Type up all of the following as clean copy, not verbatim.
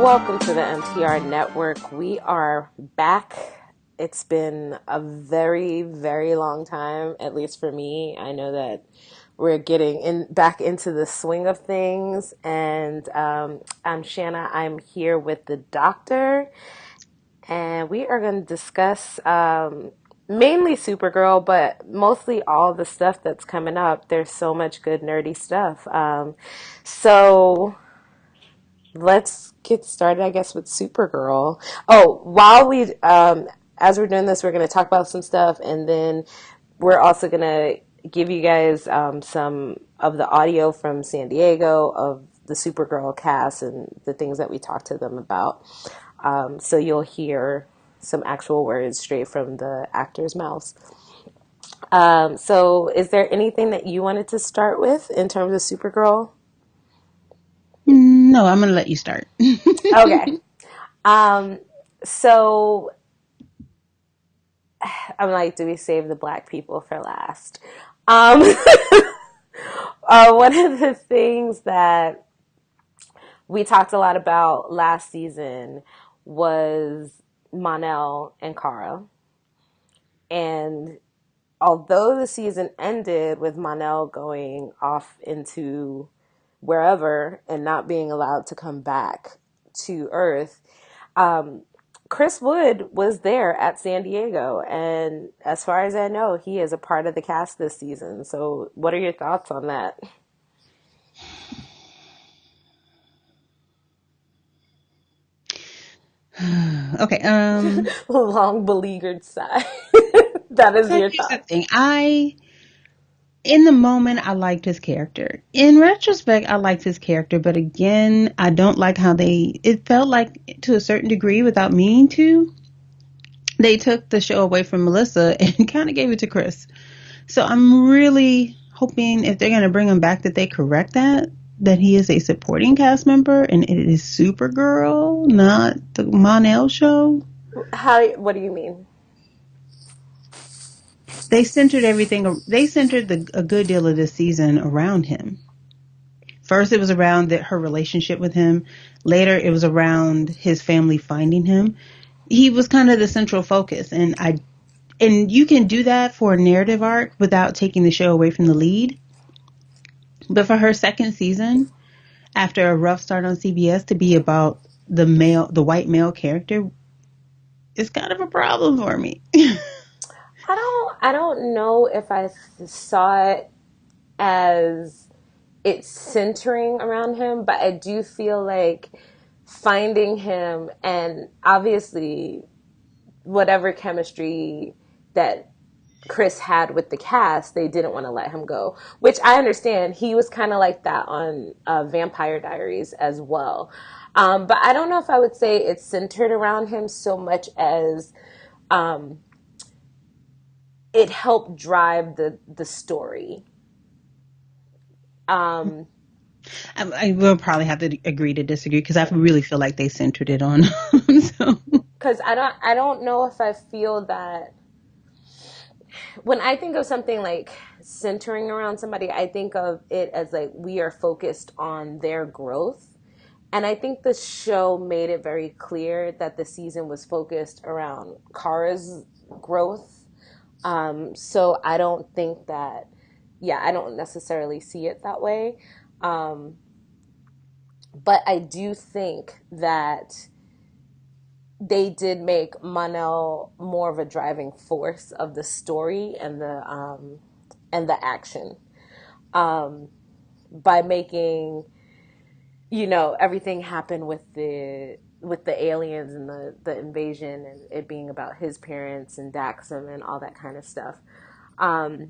Welcome to the MTR Network. We are back. It's been a very, very long time, at least for me. I know that we're getting back into the swing of things. And I'm Shanna. I'm here with the doctor. And we are going to discuss mainly Supergirl, but mostly all the stuff that's coming up. There's so much good nerdy stuff. So let's get started, I guess, with Supergirl. Oh, as we're doing this, we're going to talk about some stuff, and then we're also going to give you guys some of the audio from San Diego of the Supergirl cast and the things that we talked to them about. So you'll hear some actual words straight from the actors' mouths. So is there anything that you wanted to start with in terms of Supergirl? No, I'm going to let you start. Okay. So I'm like, do we save the black people for last? Um, one of the things that we talked a lot about last season was Monel and Kara. And although the season ended with Monel going off into wherever and not being allowed to come back to Earth, um, Chris Wood was there at San Diego, and as far as I know, he is a part of the cast this season. So, what are your thoughts on that? Okay. Long beleaguered sigh. That is So your here's the thought. thing. In the moment, I liked his character. In retrospect, I liked his character, but again, I don't like how it felt like to a certain degree without meaning to, they took the show away from Melissa and kind of gave it to Chris. So I'm really hoping if they're going to bring him back that they correct that he is a supporting cast member and it is Supergirl, not the Monel show. What do you mean? They centered a good deal of this season around him. First it was around her relationship with him. Later it was around his family finding him. He was kind of the central focus, and you can do that for a narrative arc without taking the show away from the lead. But for her second season, after a rough start on CBS, to be about the white male character is kind of a problem for me. I don't know if I saw it as it's centering around him, but I do feel like finding him and obviously whatever chemistry that Chris had with the cast, they didn't want to let him go, which I understand. He was kind of like that on Vampire Diaries as well. But I don't know if I would say it's centered around him so much as um, it helped drive the story. Um, I will probably have to agree to disagree because I really feel like they centered it on. So. because I don't know if I feel that when I think of something like centering around somebody, I think of it as like we are focused on their growth. And I think the show made it very clear that the season was focused around Kara's growth. So I don't think that, yeah, I don't necessarily see it that way. Um, but I do think that they did make Manel more of a driving force of the story and the action um, by making everything happen with the aliens and the invasion and it being about his parents and Daxam and all that kind of stuff. Um,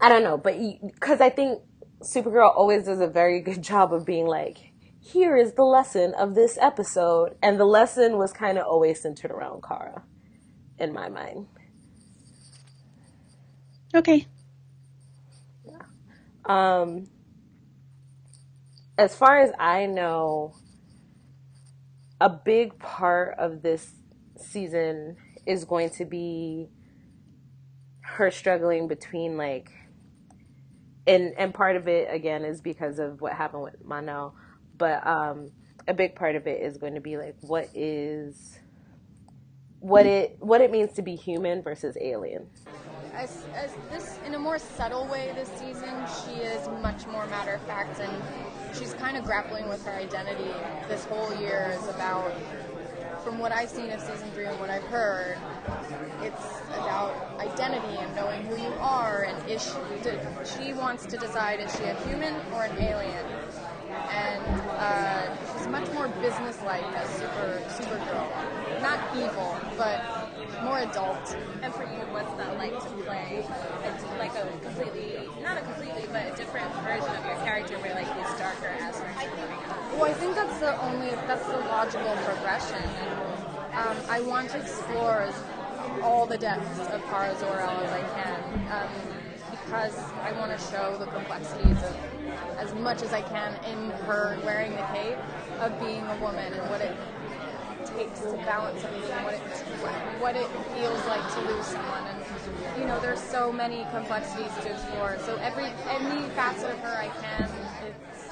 I don't know, but because I think Supergirl always does a very good job of being like, here is the lesson of this episode, and the lesson was kind of always centered around Kara in my mind. Okay. Um, as far as I know, a big part of this season is going to be her struggling between like and part of it again is because of what happened with Mano, but a big part of it is going to be like what it means to be human versus alien. As this, in a more subtle way this season, she is much more matter of fact, and she's kind of grappling with her identity. This whole year is about, from what I've seen of season 3 and what I've heard, it's about identity and knowing who you are, and she wants to decide, is she a human or an alien? And she's much more businesslike as Supergirl. Not evil, but more adult. And for you, what's that like to play like a completely, not a completely, but a different version of your character where like it's darker as we're growing up? Well, I think that's the logical progression. And I want to explore all the depths of Kara Zor-El as I can, because I want to show the complexities of, as much as I can in her wearing the cape, of being a woman and what it takes to balance everything, what it feels like to lose someone, and there's so many complexities to explore. So any facet of her I can, it's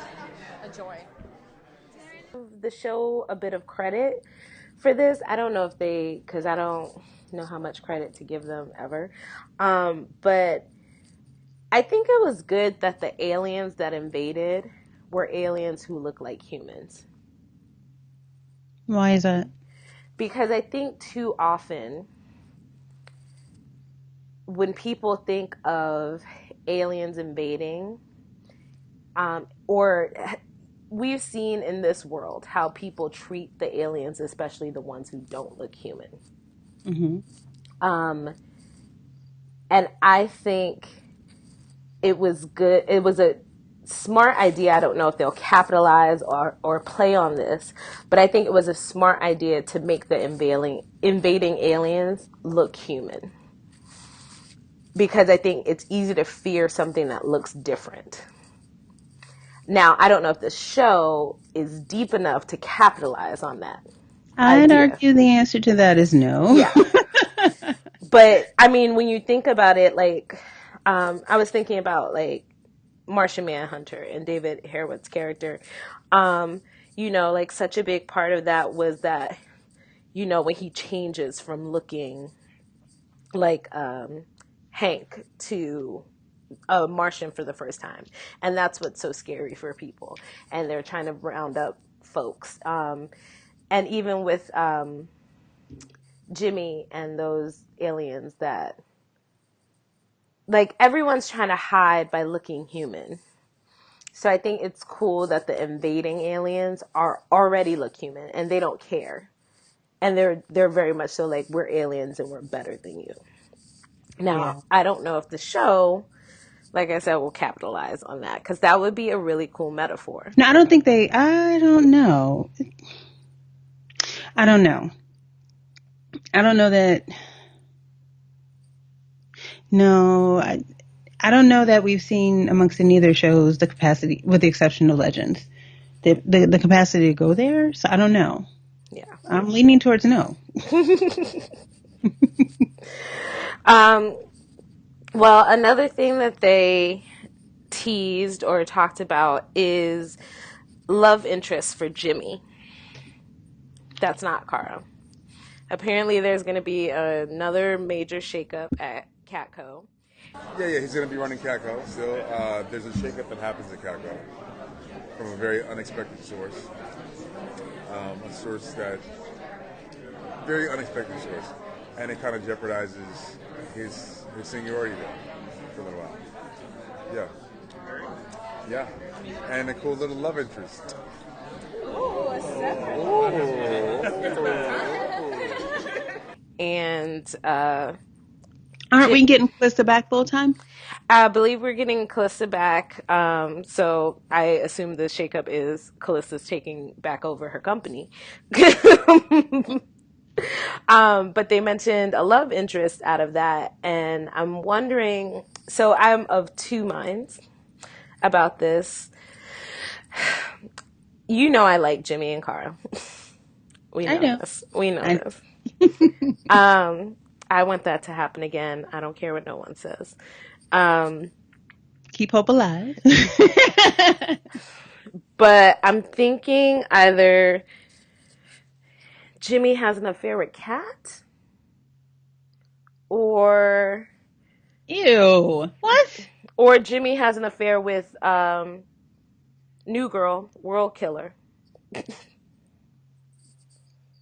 a joy. The show a bit of credit for this. I don't know if because I don't know how much credit to give them ever, but I think it was good that the aliens that invaded were aliens who look like humans. Why is that? Because I think too often when people think of aliens invading, or we've seen in this world how people treat the aliens, especially the ones who don't look human. Mm-hmm. And I think it was good. It was a smart idea. I don't know if they'll capitalize or play on this, but I think it was a smart idea to make the invading aliens look human. Because I think it's easy to fear something that looks different. Now, I don't know if the show is deep enough to capitalize on that I'd idea. argue the answer to that is no. Yeah. But, I mean, when you think about it, like, I was thinking about, like, Martian Manhunter and David Harewood's character. Like, such a big part of that was that, when he changes from looking like Hank to a Martian for the first time. And that's what's so scary for people. And they're trying to round up folks. And even with Jimmy and those aliens that, like, everyone's trying to hide by looking human. So I think it's cool that the invading aliens already look human and they don't care. And they're very much so like, we're aliens and we're better than you. Now, yeah. I don't know if the show, like I said, will capitalize on that, because that would be a really cool metaphor. No, I don't know. I don't know that. No, I don't know that we've seen amongst any of their shows the capacity, with the exception of Legends, the capacity to go there. So I don't know. Yeah. I'm leaning towards no. Well, another thing that they teased or talked about is love interest for Jimmy. That's not Kara. Apparently, there's going to be another major shakeup at Catco. Yeah, he's going to be running Catco still. There's a shakeup that happens at Catco from a very unexpected source. A source that, very unexpected source. And it kind of jeopardizes his seniority there for a little while. Yeah. And a cool little love interest. Ooh, a And aren't we getting Calista back full time? I believe we're getting Calista back. So I assume the shakeup is Callista's taking back over her company. But they mentioned a love interest out of that, and I'm wondering. So I'm of two minds about this. I like Jimmy and Kara. We know this. We know this. I want that to happen again. I don't care what no one says. Keep hope alive. But I'm thinking either Jimmy has an affair with Kat, or Ew. What? Jimmy has an affair with New Girl, World Killer.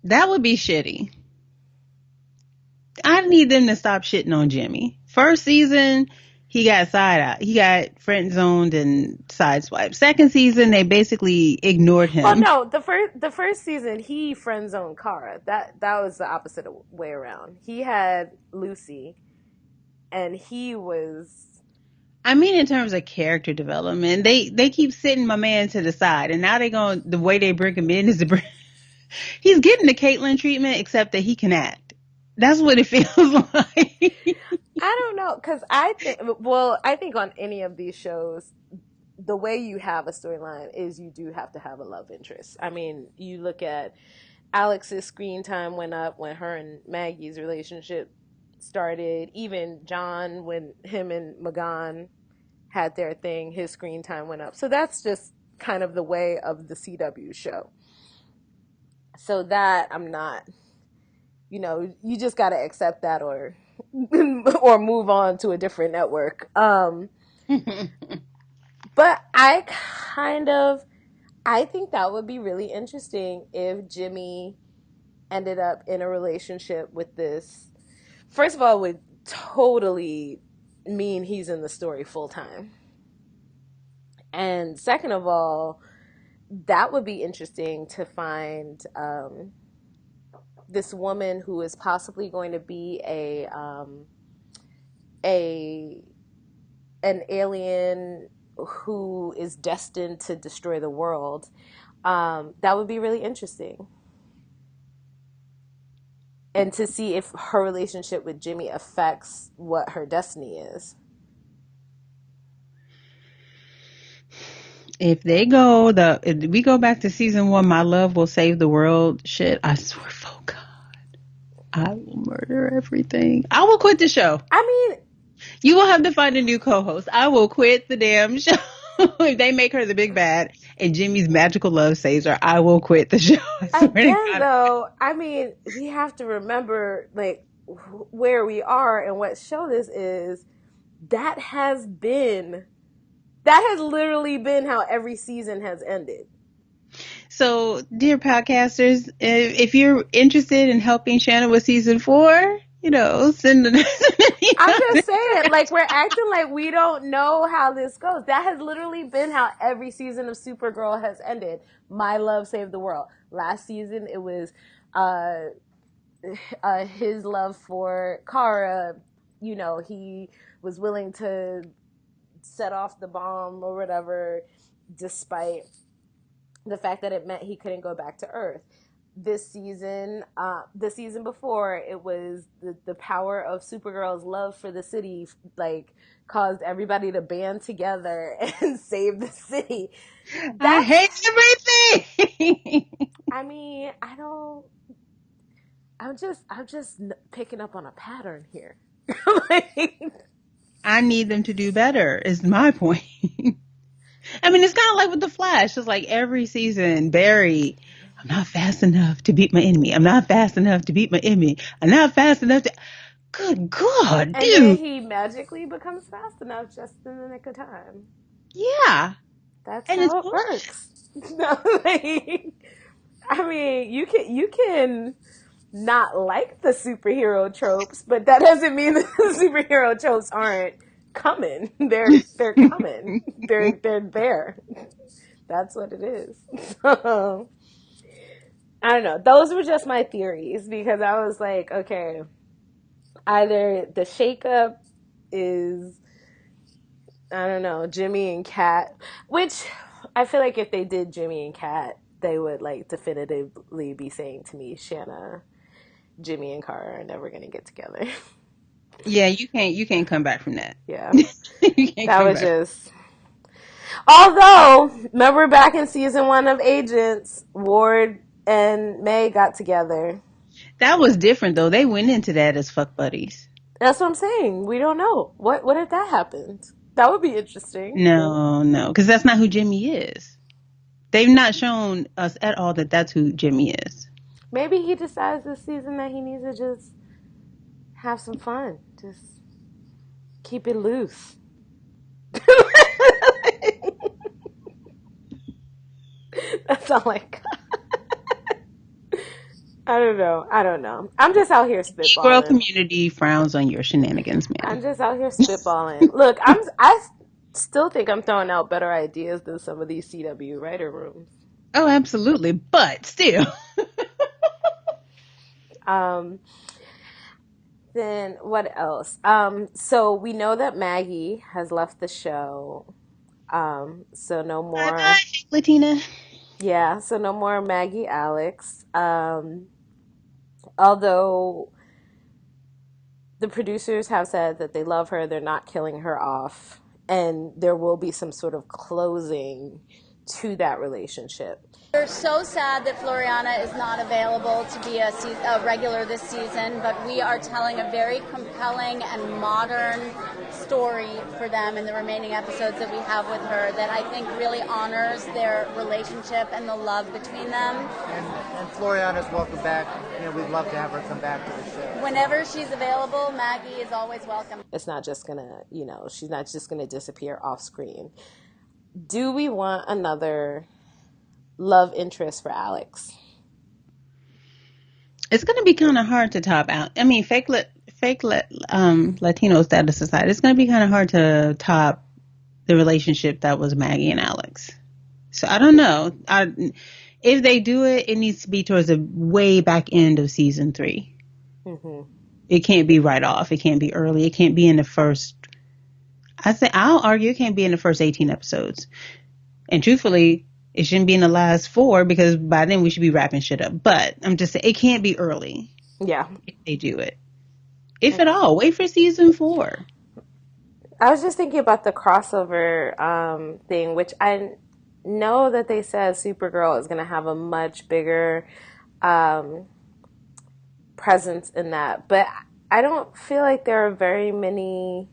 That would be shitty. I need them to stop shitting on Jimmy. First season, he got he got friend zoned and sideswiped. Second season, they basically ignored Well, him. no, the first season he friend zoned Kara. That was the opposite way around. He had Lucy, and he was. I mean, in terms of character development, they keep sitting my man to the side, and now the way they bring him in is he's getting the Caitlyn treatment, except that he can act. That's what it feels like. I don't know, because I think on any of these shows, the way you have a storyline is you do have to have a love interest. I mean, you look at Alex's screen time went up when her and Maggie's relationship started. Even John, when him and Magan had their thing, his screen time went up. So that's just kind of the way of the CW show. So that I'm not, you just got to accept that or or move on to a different network. But I think that would be really interesting if Jimmy ended up in a relationship with this. First of all, it would totally mean he's in the story full time. And second of all, that would be interesting to find this woman who is possibly going to be a an alien who is destined to destroy the world. That would be really interesting. And to see if her relationship with Jimmy affects what her destiny is. If we go back to season 1, my love will save the world shit, I swear, oh God, I will murder everything. I will quit the show. I mean, you will have to find a new co-host. I will quit the damn show. If they make her the big bad and Jimmy's magical love saves her, I will quit the show. Again, though, I mean, we have to remember like where we are and what show this is. That has literally been how every season has ended. So, dear podcasters, if you're interested in helping Shanna with season 4, send an I'm just saying, like, we're acting like we don't know how this goes. That has literally been how every season of Supergirl has ended. My love saved the world. Last season, it was his love for Kara. He was willing to set off the bomb or whatever, despite the fact that it meant he couldn't go back to Earth. This season, the season before, it was the power of Supergirl's love for the city, like, caused everybody to band together and save the city. I hate everything. I mean, I'm just picking up on a pattern here. Like, I need them to do better, is my point. I mean, it's kind of like with The Flash. It's like every season, Barry, I'm not fast enough to beat my enemy. I'm not fast enough to beat my enemy. I'm not fast enough to... Good God, dude. And then he magically becomes fast enough just in the nick of time. Yeah. That's how it works. I mean, you can not like the superhero tropes, but that doesn't mean that the superhero tropes aren't coming. They're coming. They're there. That's what it is. So, I don't know. Those were just my theories because I was like, okay, either the shakeup is, I don't know, Jimmy and Kat, which I feel like if they did Jimmy and Kat, they would like definitively be saying to me, Shanna, Jimmy and Kara are never going to get together. Yeah, you can't come back from that. Yeah. That was just... Although, remember back in season 1 of Agents, Ward and May got together. That was different, though. They went into that as fuck buddies. That's what I'm saying. We don't know. What if that happened? That would be interesting. No, because that's not who Jimmy is. They've not shown us at all that that's who Jimmy is. Maybe he decides this season that he needs to just have some fun. Just keep it loose. That's all I got. I don't know. I'm just out here Girl spitballing. community frowns on your shenanigans, I'm ma'am. just out here spitballing. Look, I still think I'm throwing out better ideas than some of these CW writer rooms. Oh, absolutely. But still. Um, then what else? So we know that Maggie has left the show. So no Bye more. bye, Latina. Yeah, so no more Maggie Alex. Although the producers have said that they love her, they're not killing her off, and there will be some sort of closing to that relationship. We're so sad that Floriana is not available to be a regular this season, but we are telling a very compelling and modern story for them in the remaining episodes that we have with her that I think really honors their relationship and the love between them. And Floriana's welcome back. We'd love to have her come back to the show. Whenever she's available, Maggie is always welcome. It's not just gonna, she's not just gonna disappear off screen. Do we want another love interest for Alex? It's going to be kind of hard to top out. I mean, Latino status aside, it's going to be kind of hard to top the relationship that was Maggie and Alex. So I don't know. If they do it, it needs to be towards the way back end of season 3. Mm-hmm. It can't be right off. It can't be early. It can't be in the first. I'll argue it can't be in the first 18 episodes. And truthfully, it shouldn't be in the last 4 because by then we should be wrapping shit up. But I'm just saying, it can't be early. Yeah. If they do it. If at all. Wait for season 4. I was just thinking about the crossover thing, which I know that they said Supergirl is going to have a much bigger presence in that. But I don't feel like there are very many,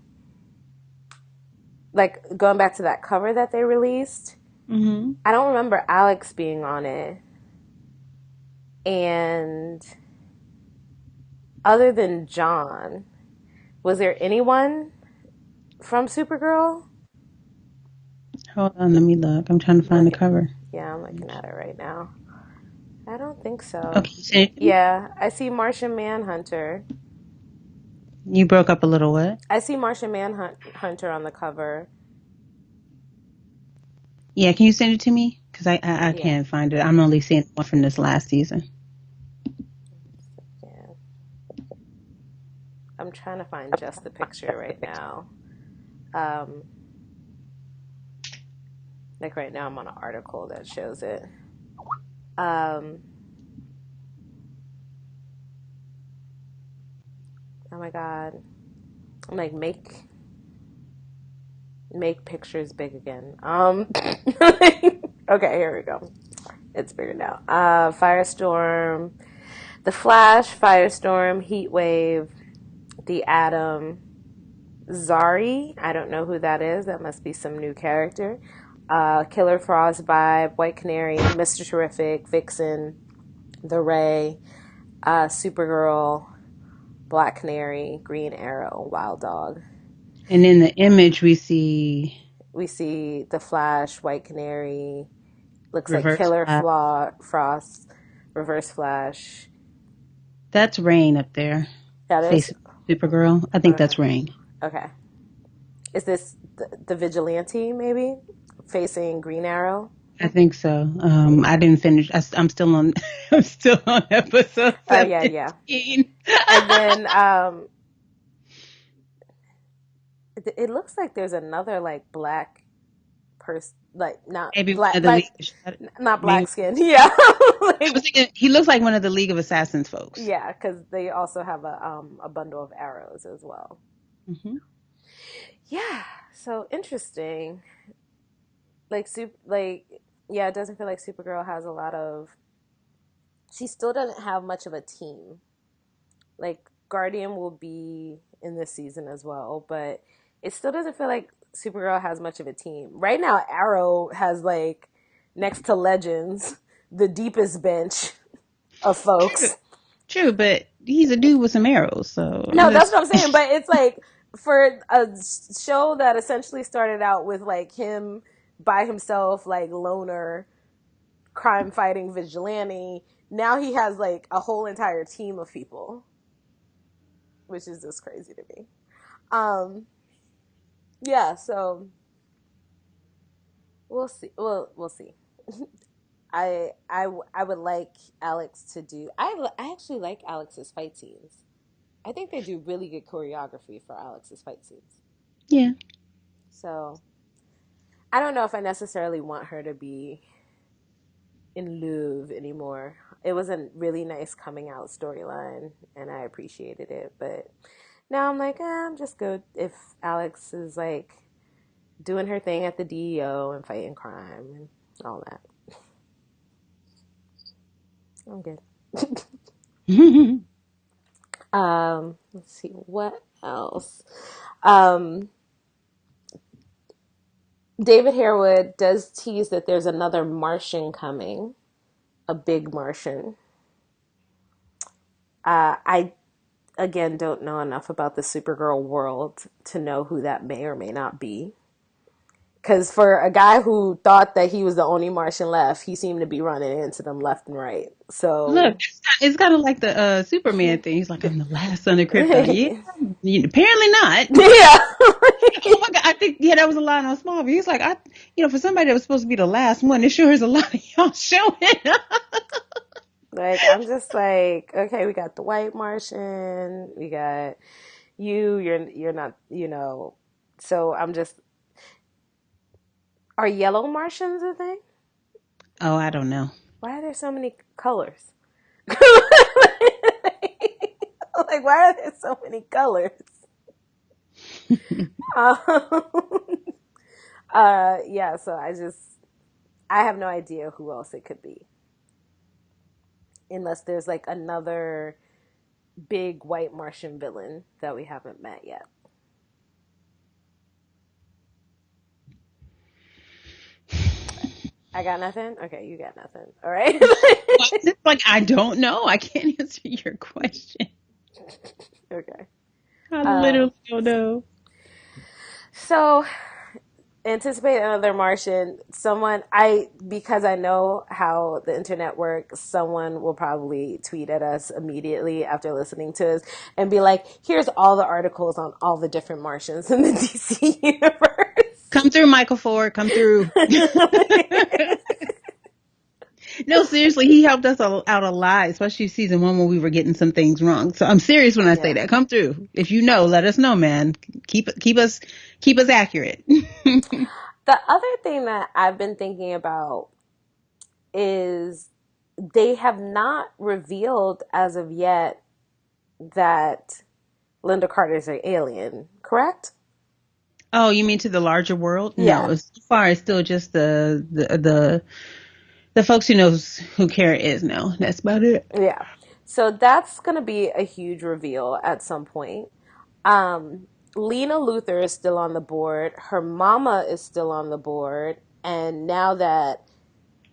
like going back to that cover that they released, Mm-hmm. I don't remember Alex being on it. And other than John, was there anyone from Supergirl? Hold on, let me look. I'm trying to find the cover. Yeah, I'm looking at it right now. I don't think so. Okay, yeah, I see Martian Manhunter. You broke up a little. What? I see Martian Manhunter on the cover. Yeah, can you send it to me? Because I can't find it. I'm only seeing one from this last season. Yeah. I'm trying to find just the picture right now. Like right now I'm on an article that shows it. Oh my God. I'm like, make pictures big again. Okay, here we go. It's bigger now. Firestorm, The Flash, Firestorm, Heatwave, The Atom, Zari. I don't know who that is. That must be some new character. Killer Frost Vibe, White Canary, Mr. Terrific, Vixen, The Ray, Supergirl, Black Canary, Green Arrow, Wild Dog. And in the image we see The Flash, White Canary, looks Reverse like Killer Flash. Frost, Reverse Flash. That's Rain up there. That is Supergirl. I think that's Rain. Okay. Is this the vigilante maybe facing Green Arrow? I think so. I didn't finish. I'm still on. I'm still on episode 17. Oh yeah. And then it looks like there's another like black person, like not maybe black, one of the like, not black maybe, skin. Yeah, I was thinking, he looks like one of the League of Assassins folks. Yeah, because they also have a bundle of arrows as well. Mm-hmm. Yeah, so interesting. Yeah, it doesn't feel like Supergirl has a lot of. She still doesn't have much of a team. Like Guardian will be in this season as well, but it still doesn't feel like Supergirl has much of a team right now. Arrow has like next to Legends, the deepest bench of folks. True, but he's a dude with some arrows, so No, that's what I'm saying. But it's like for a show that essentially started out with like him by himself, like loner, crime fighting vigilante. Now he has like a whole entire team of people, which is just crazy to me. Yeah, so we'll see. We'll see. I would like Alex to do. I actually like Alex's fight scenes. I think they do really good choreography for Alex's fight scenes. Yeah. So I don't know if I necessarily want her to be in love anymore. It was a really nice coming out storyline, and I appreciated it. But now I'm like, I'm just good if Alex is like doing her thing at the DEO and fighting crime and all that. I'm good. Let's see what else. David Harewood does tease that there's another Martian coming, a big Martian. I again don't know enough about the Supergirl world to know who that may or may not be. Because for a guy who thought that he was the only Martian left, he seemed to be running into them left and right. So Look, it's kind of like the Superman thing. He's like, I'm the last son of Krypton. Yeah, apparently not. Yeah. Oh my God, I think that was a line on Smallville. He's like, for somebody that was supposed to be the last one, it sure is a lot of y'all showing up. Like, I'm just like, okay, we got the white Martian, we got you're not, so I'm just, are yellow Martians a thing? Oh, I don't know. Why are there so many colors? Like, why are there so many colors? Yeah, so I have no idea who else it could be. Unless there's like another big white Martian villain that we haven't met yet. I got nothing? Okay, you got nothing. All right. It's like, I don't know. I can't answer your question. Okay. I literally don't know. So, anticipate another Martian. Because I know how the internet works, someone will probably tweet at us immediately after listening to us and be like, here's all the articles on all the different Martians in the DC universe. Come through, Michael Ford. Come through. No, seriously, he helped us out a lot, especially season 1 when we were getting some things wrong. So I'm serious when I say that. Come through. If you know, let us know, man. Keep us accurate. The other thing that I've been thinking about is they have not revealed as of yet that Linda Carter's an alien, correct? Oh, you mean to the larger world? Yeah. No, as far as still just the folks who knows who Kara is now. That's about it. Yeah. So that's going to be a huge reveal at some point. Lena Luthor is still on the board. Her mama is still on the board. And now that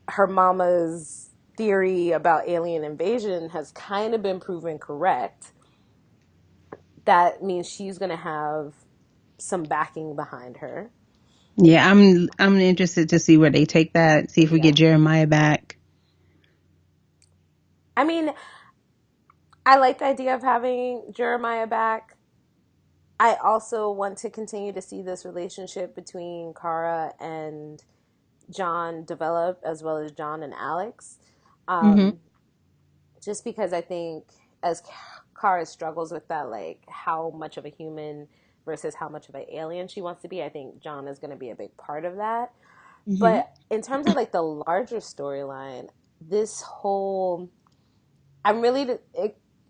her mama's theory about alien invasion has kind of been proven correct, that means she's going to have some backing behind her. Yeah, I'm interested to see where they take that. See if we get Jeremiah back. I mean, I like the idea of having Jeremiah back. I also want to continue to see this relationship between Kara and John develop, as well as John and Alex. Just because I think as Kara struggles with that, like how much of a human versus how much of an alien she wants to be, I think John is going to be a big part of that. But in terms of like the larger storyline, I'm really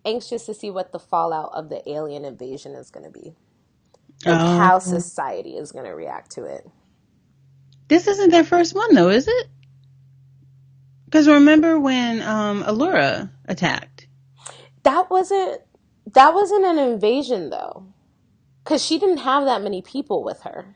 anxious to see what the fallout of the alien invasion is going to be. Like how society is going to react to it. This isn't their first one, though, is it? Because remember when Allura attacked? That wasn't an invasion, though. Because she didn't have that many people with her.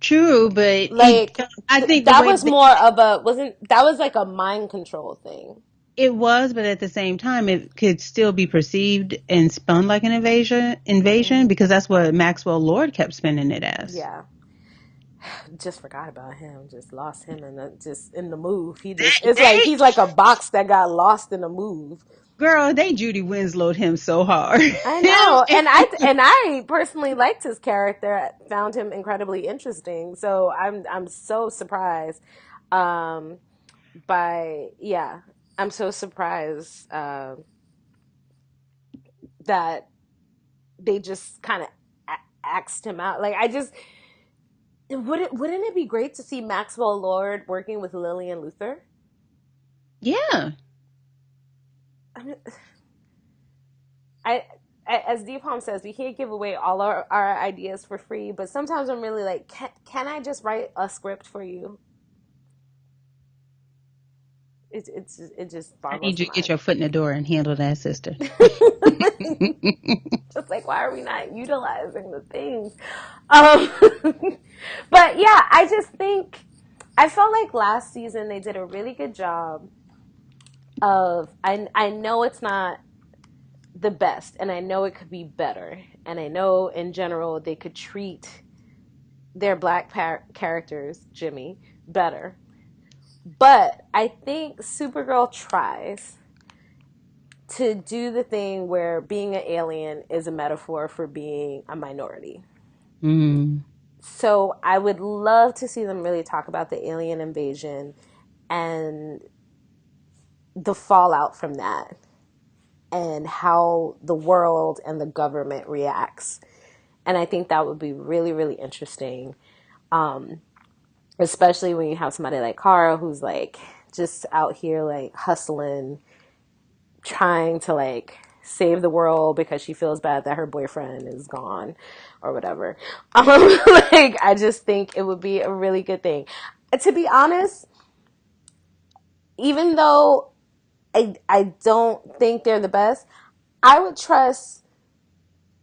True, but Like I think the that way was that more of a wasn't that was like a mind control thing. it was, but at the same time, it could still be perceived and spun like an invasion because that's what Maxwell Lord kept spinning it as. Yeah. Just forgot about him. Just lost him in the move. He just They, it's like they he's like a box that got lost in a move. girl, they Judy Winslowed him so hard. I Him know, and and I personally liked his character. Found him incredibly interesting. So I'm so surprised. Um, by yeah, I'm so surprised that they just kind of axed him out. Like I just wouldn't it be great to see Maxwell Lord working with Lillian Luther? yeah. I mean, I as Deepalm says, we can't give away all our ideas for free, but sometimes I'm really like, can I just write a script for you? It just I need boggles you the to get mind. your foot in the door and handle that, sister. Just like, why are we not utilizing the things? Um, but yeah, I just think I felt like last season they did a really good job of. I know it's not the best, and I know it could be better, and I know in general they could treat their black characters, Jimmy, better. But I think Supergirl tries to do the thing where being an alien is a metaphor for being a minority. Mm. So I would love to see them really talk about the alien invasion and the fallout from that and how the world and the government reacts. And I think that would be really, really interesting. Especially when you have somebody like Kara who's like just out here like hustling, trying to like save the world because she feels bad that her boyfriend is gone or whatever. Like I just think it would be a really good thing. To be honest, even though I don't think they're the best, I would trust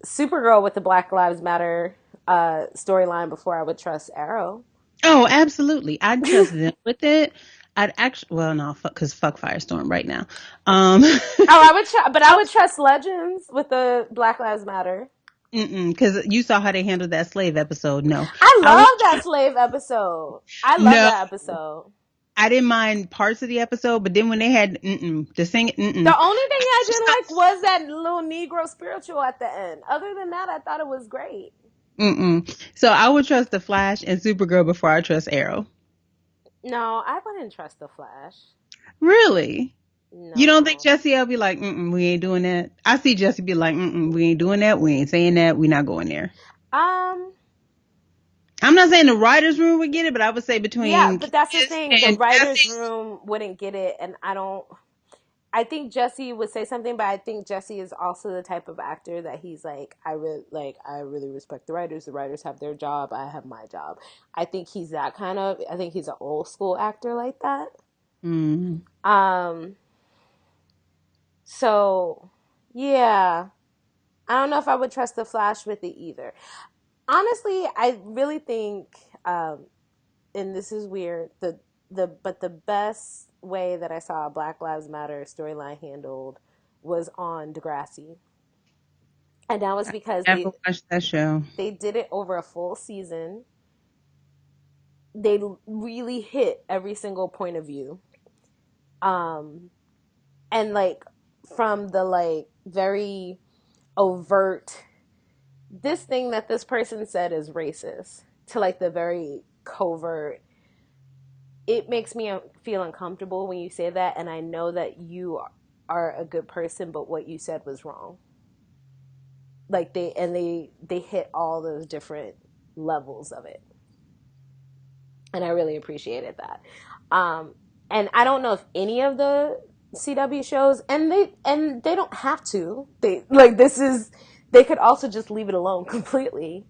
Supergirl with the Black Lives Matter storyline before I would trust Arrow. Oh, absolutely. I'd trust them with it. I'd actually, well, no, because fuck Firestorm right now. Um, Oh, I would trust Legends with the Black Lives Matter. because you saw how they handled that slave episode. No, I I would. love that slave episode. I love No, that episode. I didn't mind parts of the episode, but then when they had the sing, The only thing I didn't like was that little Negro spiritual at the end. Other than that, I thought it was great. So I would trust the Flash and Supergirl before I trust Arrow. No, I wouldn't trust the Flash. Really? You don't think No. Jesse will be like, we ain't doing that? I see Jesse be like, we ain't doing that. We ain't saying that. We not going there. Um. I'm not saying the writers' room would get it, but I would say Yeah, between but that's the Candace thing. The and writers' Jesse. room wouldn't get it, and I don't. I think Jesse would say something, but I think Jesse is also the type of actor that he's like, I really respect the writers. The writers have their job. I have my job. I think he's that kind of. I think he's an old school actor like that. Mm. Um. So, yeah, I don't know if I would trust the Flash with it either. Honestly, I really think, and this is weird, the best way that I saw a Black Lives Matter storyline handled was on Degrassi, and that was because Never watched that show. they did it over a full season. They really hit every single point of view, um, and like from the like very overt this thing that this person said is racist to like the very covert. It makes me feel uncomfortable when you say that, and I know that you are a good person, but what you said was wrong. Like they hit all those different levels of it, and I really appreciated that. And I don't know if any of the CW shows, and they don't have to. They like this is they could also just leave it alone completely.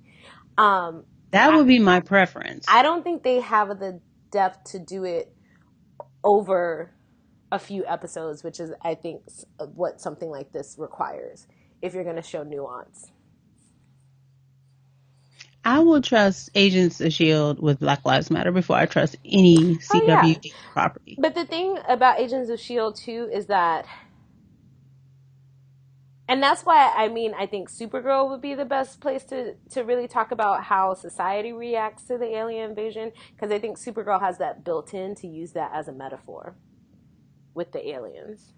Um, That would be my preference. I don't think they have the depth to do it over a few episodes, which is, I think, what something like this requires if you're going to show nuance. I will trust Agents of S.H.I.E.L.D. with Black Lives Matter before I trust any Oh yeah. CW property. But the thing about Agents of S.H.I.E.L.D. too is that, and that's why I think Supergirl would be the best place to really talk about how society reacts to the alien invasion, because I think Supergirl has that built in to use that as a metaphor with the aliens.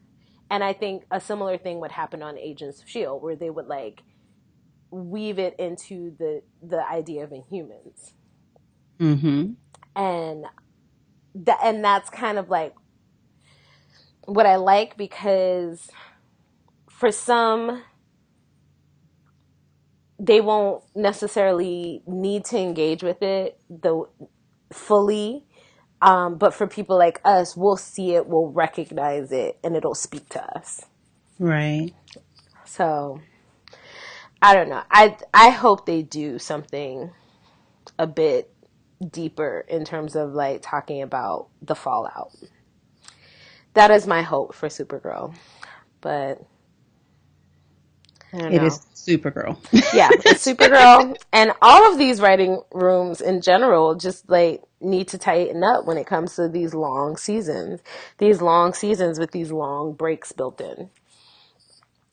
And I think a similar thing would happen on Agents of S.H.I.E.L.D., where they would like weave it into the idea of Inhumans. Mm-hmm. And that's kind of like what I like, because for some they won't necessarily need to engage with it fully, but for people like us, we'll see it, we'll recognize it, and it'll speak to us. Right. So I don't know. I hope they do something a bit deeper in terms of like talking about the fallout. That is my hope for Supergirl, but I don't It know. is Supergirl. Yeah, it's Supergirl, and all of these writing rooms in general just like need to tighten up when it comes to these long seasons. These long seasons with these long breaks built in.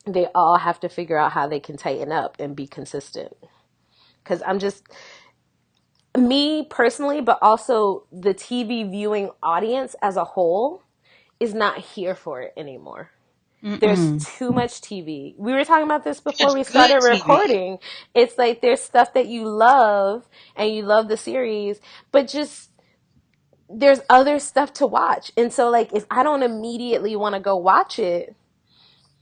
They all have to figure out how they can tighten up and be consistent. Because I'm just, me personally, but also the TV viewing audience as a whole is not here for it anymore. There's Mm-mm. too much TV. We were talking about this before Such we good started TV. recording. It's like there's stuff that you love and you love the series, but just there's other stuff to watch. And so like if I don't immediately want to go watch it,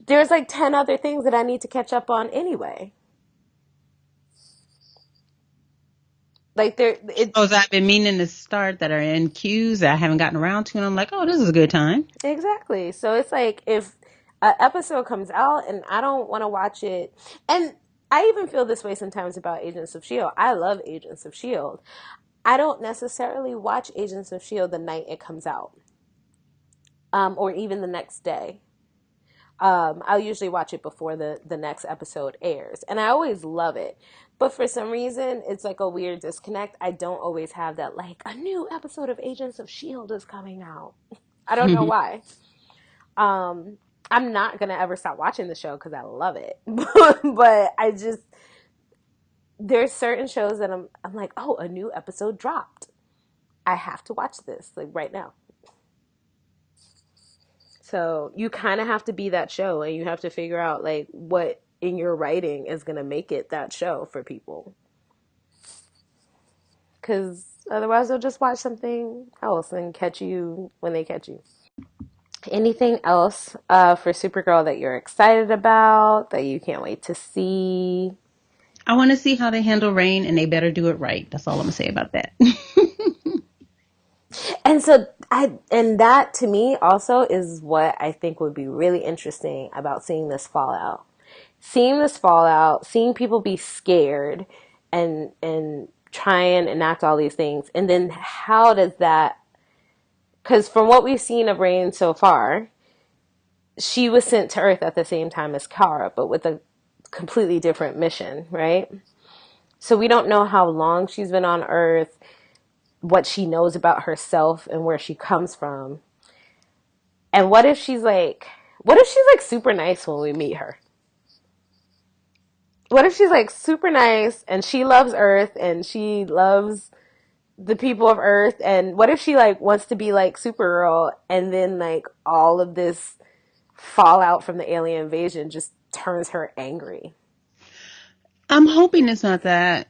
there's like 10 other things that I need to catch up on anyway. Like Shows I've been meaning to start that are in queues that I haven't gotten around to, and I'm like, oh, this is a good time. exactly. So it's like if an episode comes out and I don't want to watch it, and I even feel this way sometimes about Agents of S.H.I.E.L.D. I love Agents of S.H.I.E.L.D. I don't necessarily watch Agents of S.H.I.E.L.D. the night it comes out, or even the next day. I'll usually watch it before the next episode airs, and I always love it. But for some reason, it's like a weird disconnect. I don't always have that, like, a new episode of Agents of S.H.I.E.L.D. is coming out. I don't know why. I'm not going to ever stop watching the show because I love it. But I just, there's certain shows that I'm like, oh, a new episode dropped. I have to watch this, like, right now. So you kind of have to be that show, and you have to figure out like what in your writing is going to make it that show for people. Because otherwise they'll just watch something else and catch you when they catch you. Anything else for Supergirl that you're excited about, that you can't wait to see? I want to see how they handle rain, and they better do it right. That's all I'm gonna say about that. And so and that to me also is what I think would be really interesting about seeing this fallout. Seeing this fallout, seeing people be scared and try and enact all these things. And then how does that, because from what we've seen of Reign so far, she was sent to Earth at the same time as Kara, but with a completely different mission, right? So we don't know how long she's been on Earth, what she knows about herself and where she comes from. And what if she's like super nice when we meet her? What if she's like super nice and she loves Earth and she loves the people of Earth, and what if she like wants to be like Supergirl, and then like all of this fallout from the alien invasion just turns her angry? I'm hoping it's not that,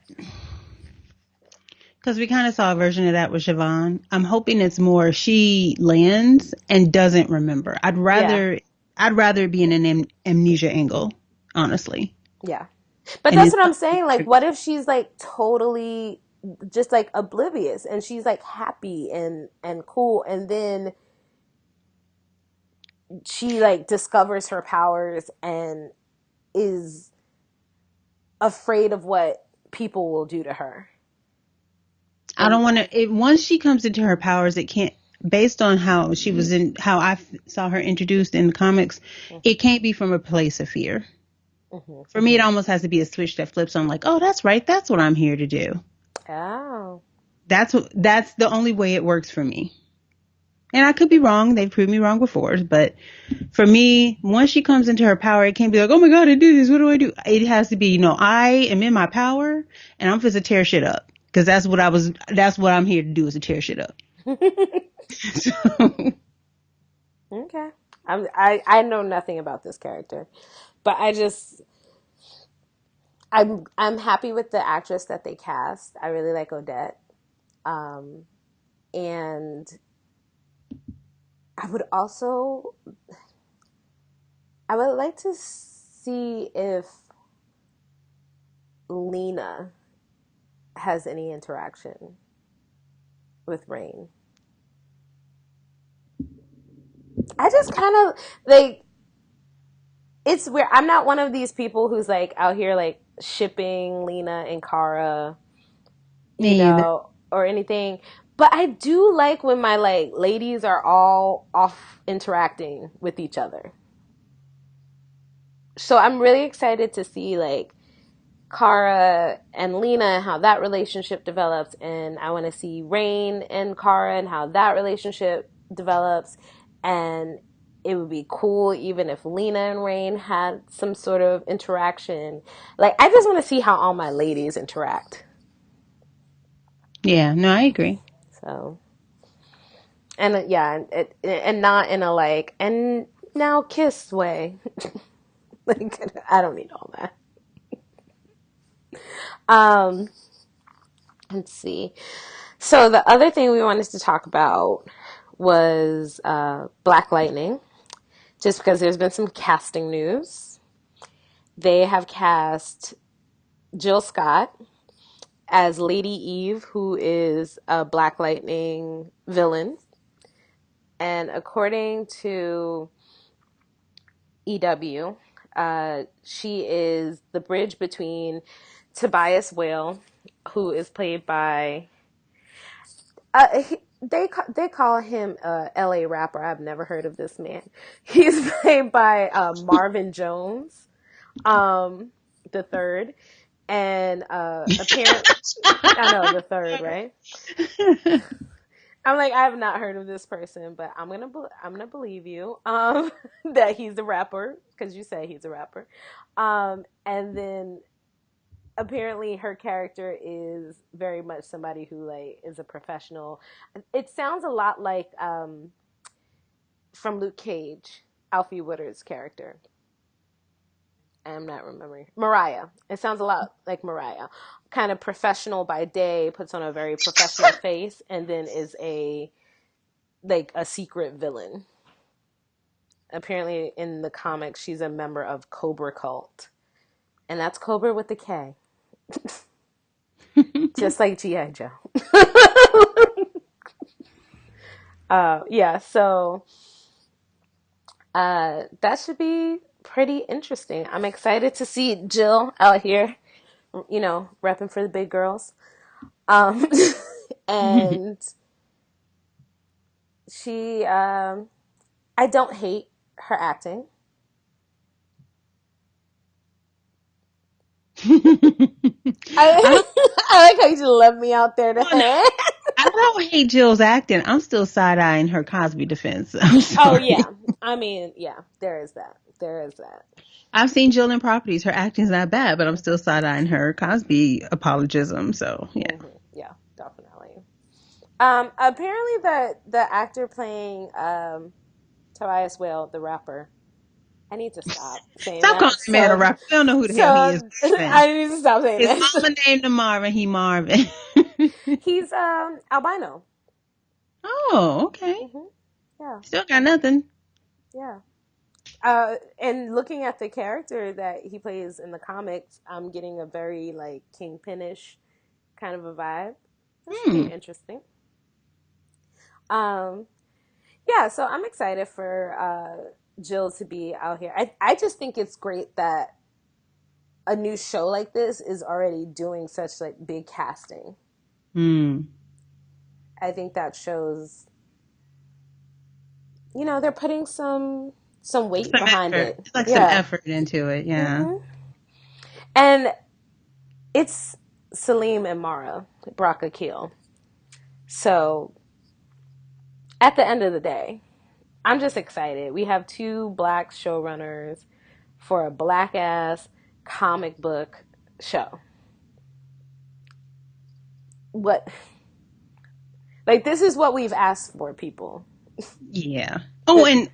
because we kind of saw a version of that with Siobhan. I'm hoping it's more she lands and doesn't remember. I'd rather it be in an amnesia angle, honestly. Yeah. But And that's then what I'm saying. Like, what if she's like totally just like oblivious and she's like happy and cool, and then she like discovers her powers and is afraid of what people will do to her. I don't want to. Once she comes into her powers, it can't. Based on how she was how I saw her introduced in the comics, it can't be from a place of fear. For me, it almost has to be a switch that flips on, like, oh, that's right. That's what I'm here to do. Oh. That's the only way it works for me. And I could be wrong. They've proved me wrong before. But for me, once she comes into her power, it can't be like, oh my God, I do this. What do I do? It has to be, I am in my power and I'm supposed to tear shit up. Because that's what I'm here to do, is to tear shit up. So. Okay. I know nothing about this character, but I'm happy with the actress that they cast. I really like Odette. And I would also I would like to see if Lena has any interaction with Rain. I just kind of like, it's weird. I'm not one of these people who's like out here like shipping Lena and Kara, Me either. or anything. But I do like when my like ladies are all off interacting with each other. So I'm really excited to see like Kara and Lena and how that relationship develops, and I want to see Rain and Kara and how that relationship develops. And it would be cool even if Lena and Rain had some sort of interaction. Like, I just want to see how all my ladies interact. Yeah, no, I agree. So, and yeah, and not in a like, and now kiss way. Like, I don't need all that. Um, let's see. So the other thing we wanted to talk about was Black Lightning, just because there's been some casting news. They have cast Jill Scott as Lady Eve, who is a Black Lightning villain. And according to EW, she is the bridge between Tobias Whale, who is played by they call him a LA rapper. I've never heard of this man. He's played by Marvin Jones, the third, and apparently, I know, the third, right? I'm like, I have not heard of this person, but I'm gonna believe you that he's a rapper, because you say he's a rapper, and then apparently her character is very much somebody who like is a professional. It sounds a lot like from Luke Cage, Alfie Woodard's character. I'm not remembering. Mariah. It sounds a lot like Mariah. Kind of professional by day, puts on a very professional face, and then is a secret villain. Apparently in the comics she's a member of Cobra Cult. And that's Cobra with the K. Just like G.I. Joe. Yeah, so that should be pretty interesting. I'm excited to see Jill out here, repping for the big girls. And she, I don't hate her acting. I, I like how you just left me out there to hang. I don't hate Jill's acting. I'm still side-eyeing her Cosby defense. I'm Oh, sorry. yeah. I mean, yeah, there is that. There is that. I've seen Jill in Properties. Her acting's not bad, but I'm still side-eyeing her Cosby apologism. So, yeah. Mm-hmm. Yeah, definitely. Apparently the actor playing Tobias Whale, the rapper. I need to stop saying Stop calling that. the man a rapper. We don't know who the hell he is. I need to stop saying His that. mama named him Marvin. He Marvin. He's albino. Oh, okay. Mm-hmm. Yeah, Still got nothing. yeah. And looking at the character that he plays in the comics, I'm getting a very like Kingpin-ish kind of a vibe. That should be interesting. Um, yeah, so I'm excited for Jill to be out here. I just think it's great that a new show like this is already doing such like big casting. I think that shows, they're putting some weight Some behind effort. it. Like some Yeah. effort into it. Yeah. Mm-hmm. And it's Salim and Mara, Brock Akil. So at the end of the day, I'm just excited. We have two black showrunners for a black ass comic book show. What? Like, this is what we've asked for, people. Yeah. Oh, and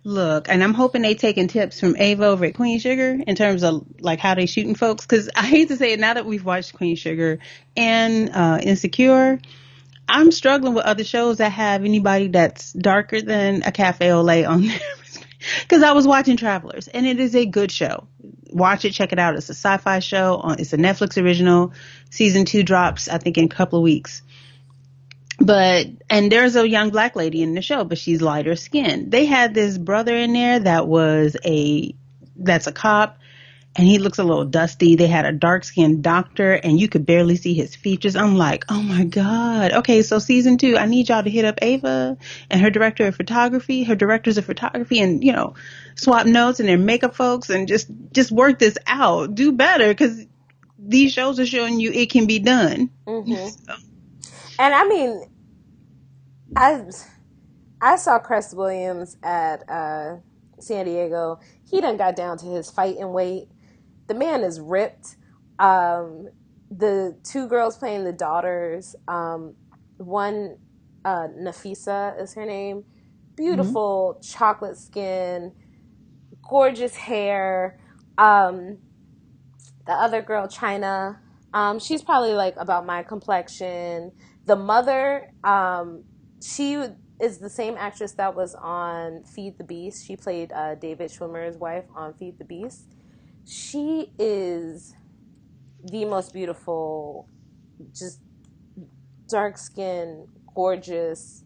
look, and I'm hoping they taking tips from Ava over at Queen Sugar in terms of like how they shooting folks. Because I hate to say it, now that we've watched Queen Sugar and Insecure, I'm struggling with other shows that have anybody that's darker than a cafe au lait on there. Because I was watching Travelers, and it is a good show. Watch it, check it out. It's a sci-fi show. It's a Netflix original. Season 2 drops, I think, in a couple of weeks. And there's a young black lady in the show, but she's lighter skinned. They had this brother in there that's a cop, and he looks a little dusty. They had a dark skinned doctor, and you could barely see his features. I'm like, oh my God. Okay, so season 2, I need y'all to hit up Ava and her director of photography, her directors of photography, and, swap notes and their makeup folks, and just work this out. Do better, because these shows are showing you it can be done. Mm-hmm. So. And I mean, I saw Cress Williams at San Diego. He done got down to his fighting weight. The man is ripped. The two girls playing the daughters, one, Nafisa is her name. Beautiful chocolate skin, gorgeous hair. The other girl, China, she's probably like about my complexion. The mother, she is the same actress that was on Feed the Beast. She played David Schwimmer's wife on Feed the Beast. She is the most beautiful, just dark skin, gorgeous.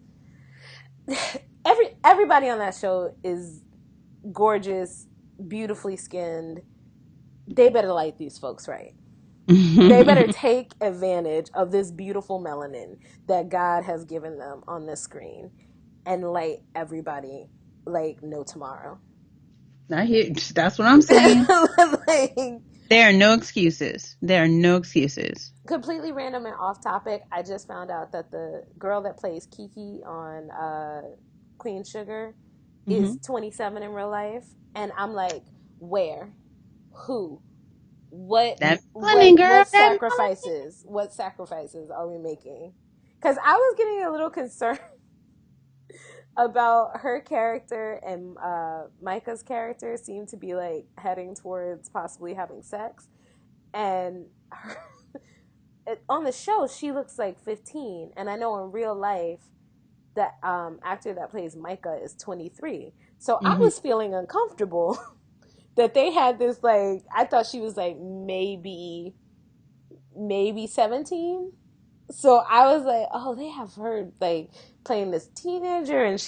Everybody on that show is gorgeous, beautifully skinned. They better light these folks right. They better take advantage of this beautiful melanin that God has given them on the screen and light everybody like no tomorrow. That's what I'm saying. Like, there are no excuses. There are no excuses. Completely random and off topic. I just found out that the girl that plays Kiki on Queen Sugar is 27 in real life, and I'm like, where, who, what sacrifices? What sacrifices are we making? Because I was getting a little concerned about her character, and Micah's character seemed to be like heading towards possibly having sex, and on the show she looks like 15, and I know in real life that actor that plays Micah is 23. So I was feeling uncomfortable that they had this, like, I thought she was like maybe 17. So I was like, oh, they have her like playing this teenager, and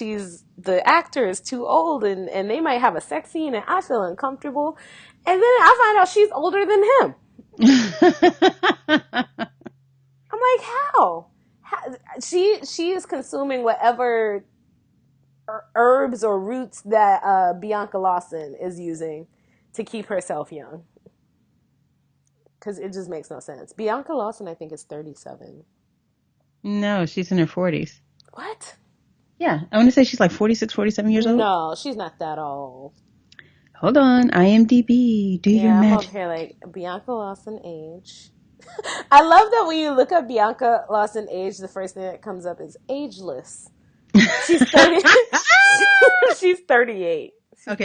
the actor is too old, and they might have a sex scene, and I feel uncomfortable. And then I find out she's older than him. I'm like, how? She is consuming whatever herbs or roots that Bianca Lawson is using to keep herself young. Because it just makes no sense. Bianca Lawson, I think, is 37. No, she's in her 40s. What? Yeah, I want to say she's like 46, 47 years old. No, she's not that old. Hold on, IMDb, do your magic. I'm over here like, Bianca Lawson age. I love that when you look up Bianca Lawson age, the first thing that comes up is ageless. She's 30. She's 38.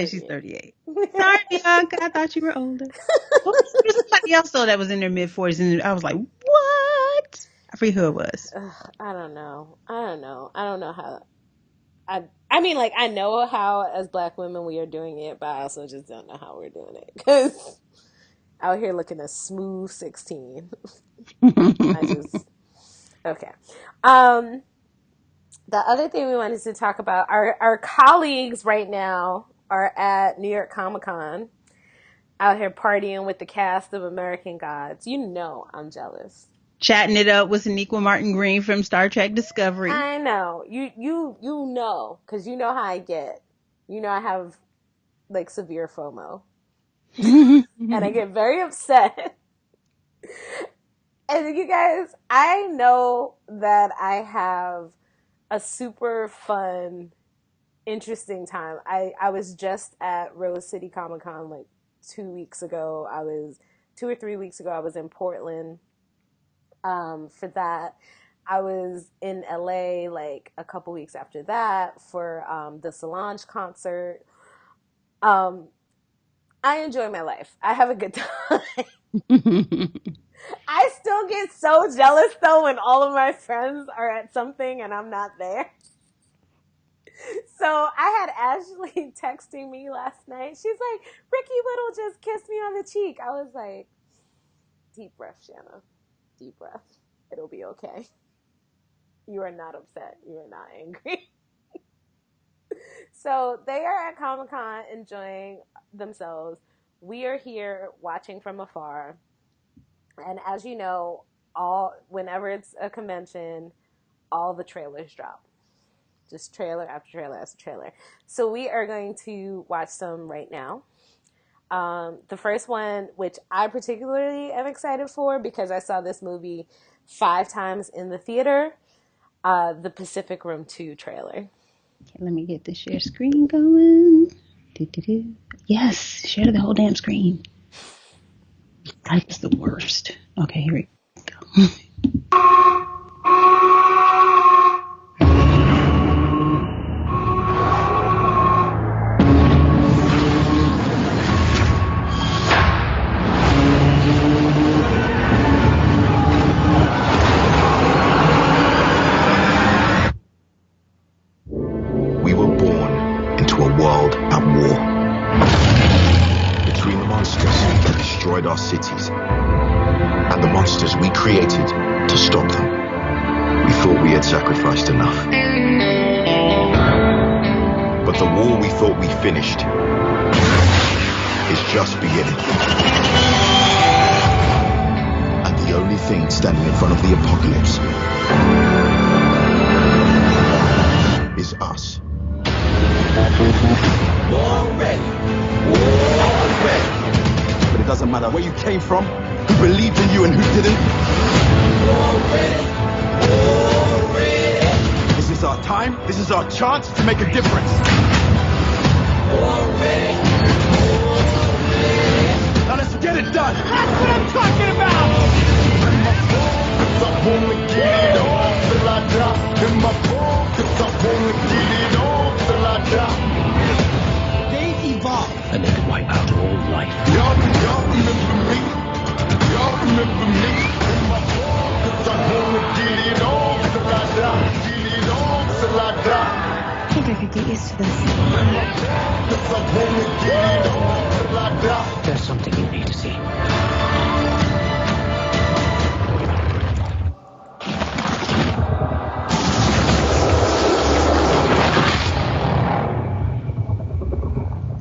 She's 38. Sorry, Bianca, I thought you were older. There's somebody else though that was in their mid 40s, and I was like, what? I forget who it was. I don't know how. I mean, like, I know how as Black women we are doing it, but I also just don't know how we're doing it, because out here looking a smooth 16. Okay. The other thing we wanted to talk about, our colleagues right now are at New York Comic Con, out here partying with the cast of American Gods. You know I'm jealous. Chatting it up with Sonequa Martin Green from Star Trek Discovery. I know. You know, because you know how I get. You know I have, like, severe FOMO. and I get very upset. And you guys, I know that I have a super fun, interesting time. I was just at Rose City Comic Con like 2 weeks ago. 2 or 3 weeks ago. I was in Portland for that. I was in LA like a couple weeks after that for the Solange concert. Um, I enjoy my life. I have a good time. I still get so jealous though when all of my friends are at something and I'm not there. So I had Ashley texting me last night. She's like, Ricky Little just kissed me on the cheek. I was like, deep breath, Shanna. Deep breath. It'll be okay. You are not upset. You are not angry. So they are at Comic-Con enjoying themselves. We are here watching from afar. And as you know, whenever it's a convention, all the trailers drop. Just trailer after trailer after trailer. So we are going to watch some right now. The first one, which I particularly am excited for because I saw this movie 5 times in the theater, the Pacific Rim 2 trailer. Okay, let me get the share screen going. Do-do-do. Yes, share the whole damn screen. Type is the worst. Okay, here we go. We were born into a world at war. Between the monsters that destroyed our cities and the monsters we created to stop them, we thought we had sacrificed enough. But the war we thought we finished is just beginning. And the only thing standing in front of the apocalypse is us. War ready. War ready. But it doesn't matter where you came from, who believed in you and who didn't. War ready. War ready. This is our time. This is our chance to make a difference. War ready. War ready. Now let's get it done. That's what I'm talking about. I wanna get it on till I die. In my focus, I wanna get it on till I die. They've evolved. And they could wipe out all life. Y'all remember me. Y'all remember me. In my focus, I wanna get it on till I die. Get it on till I die. I think I could get used to this. In my focus, I wanna get it on till I die. There's something you need to see.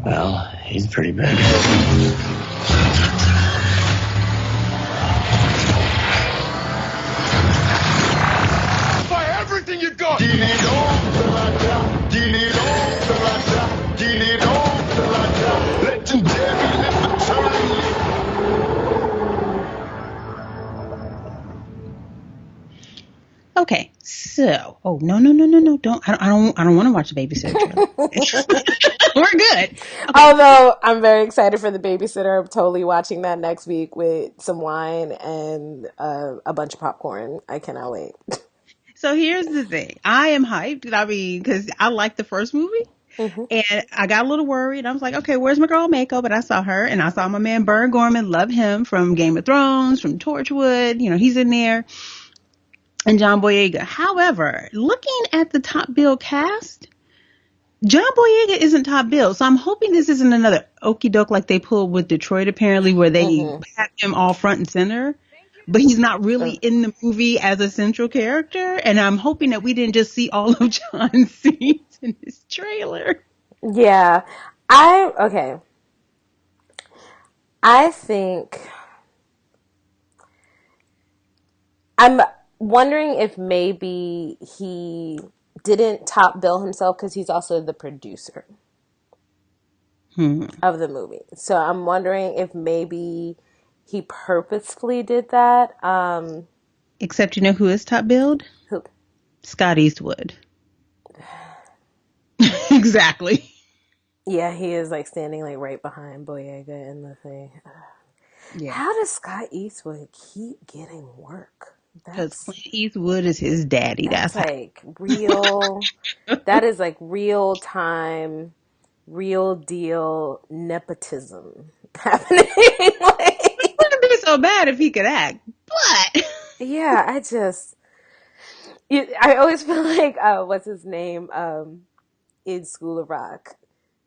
Well, he's pretty big. Fire everything you got! Get it on till I die. Get it on till I die. Get it on till I die. Legendary, live eternally. Okay, so no, don't I don't want to watch the babysitter trailer. We're good. Okay. Although I'm very excited for the babysitter. I'm totally watching that next week with some wine and a bunch of popcorn. I cannot wait. So here's the thing. I am hyped. I mean, because I liked the first movie. Mm-hmm. And I got a little worried. I was like, okay, where's my girl Mako? But I saw her, and I saw my man Burn Gorman. Love him from Game of Thrones, from Torchwood. You know, he's in there. And John Boyega. However, looking at the top bill cast, John Boyega isn't top bill. So I'm hoping this isn't another okie doke like they pulled with Detroit, apparently, where they have him all front and center. But he's not really in the movie as a central character. And I'm hoping that we didn't just see all of John's scenes in this trailer. Yeah. Okay. I think I'm wondering if maybe he didn't top bill himself because he's also the producer. of the movie. So I'm wondering if maybe he purposefully did that. Except you know who is top billed? Who? Scott Eastwood. Exactly. Yeah, he is like standing like right behind Boyega in the thing. Yeah. How does Scott Eastwood keep getting work? Because Clint Eastwood is his daddy. That's How. like real. That is like real time, real deal nepotism happening. It wouldn't be so bad if he could act, but yeah, I always feel like what's his name in School of Rock.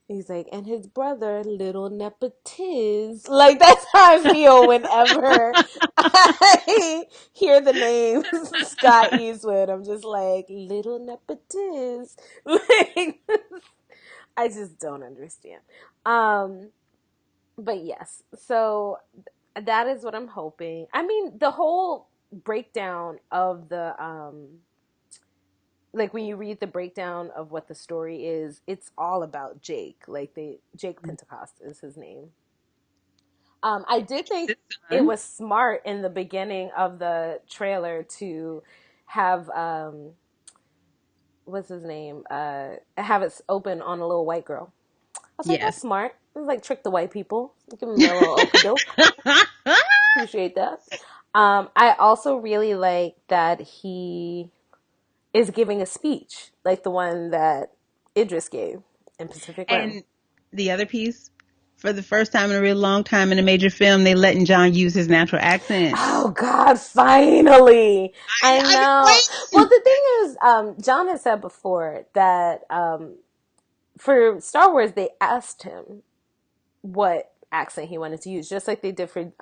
He's like, and his brother, little nepotiz. Like, that's how I feel whenever I hear the name Scott Eastwood. I'm just like, little nepotiz. Like, I just don't understand. But yes, so that is what I'm hoping. I mean, the whole breakdown of the like when you read the breakdown of what the story is, it's all about Jake. Like Jake Pentecost is his name. I did think it was smart in the beginning of the trailer to have what's his name? Have it open on a little white girl. I was like, that's smart. It was like trick the white people. Give them a little okie doke. Appreciate that. I also really like that he is giving a speech like the one that Idris gave in Pacific Rim. And the other piece, for the first time in a real long time in a major film, they letting John use his natural accent. Oh God, finally. I know. Well, the thing is, John has said before that for Star Wars, they asked him what accent he wanted to use, just like they did for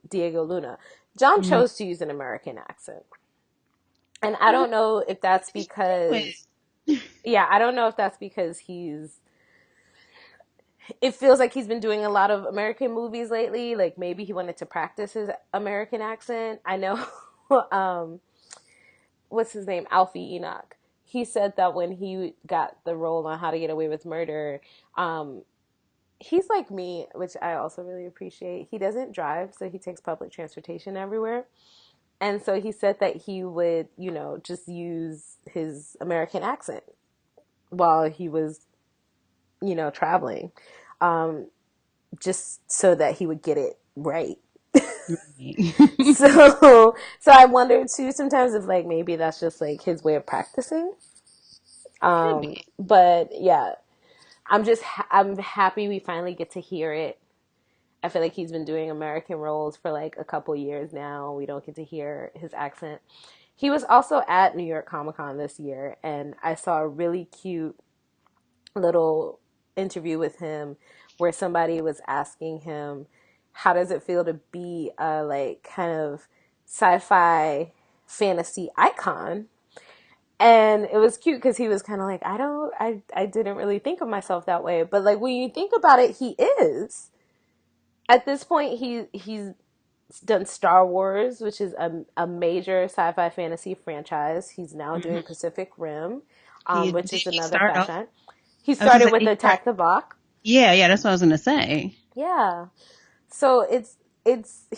Diego Luna. John chose to use an American accent. And I don't know if that's because, I don't know if that's because it feels like he's been doing a lot of American movies lately. Like maybe he wanted to practice his American accent. I know, what's his name? Alfie Enoch. He said that when he got the role on How to Get Away with Murder, he's like me, which I also really appreciate. He doesn't drive, so he takes public transportation everywhere. And so he said that he would, just use his American accent while he was, traveling, just so that he would get it right. So I wonder too sometimes if like maybe that's just like his way of practicing. But yeah, I'm happy we finally get to hear it. I feel like he's been doing American roles for like a couple years now. We don't get to hear his accent. He was also at New York Comic Con this year, and I saw a really cute little interview with him where somebody was asking him, how does it feel to be a like kind of sci-fi fantasy icon? And it was cute because he was kind of like, I didn't really think of myself that way. But like when you think about it, he is. At this point, he's done Star Wars, which is a major sci-fi fantasy franchise. He's now doing Pacific Rim, which is another franchise. He started with Attack the Block. Yeah, that's what I was gonna say. Yeah, so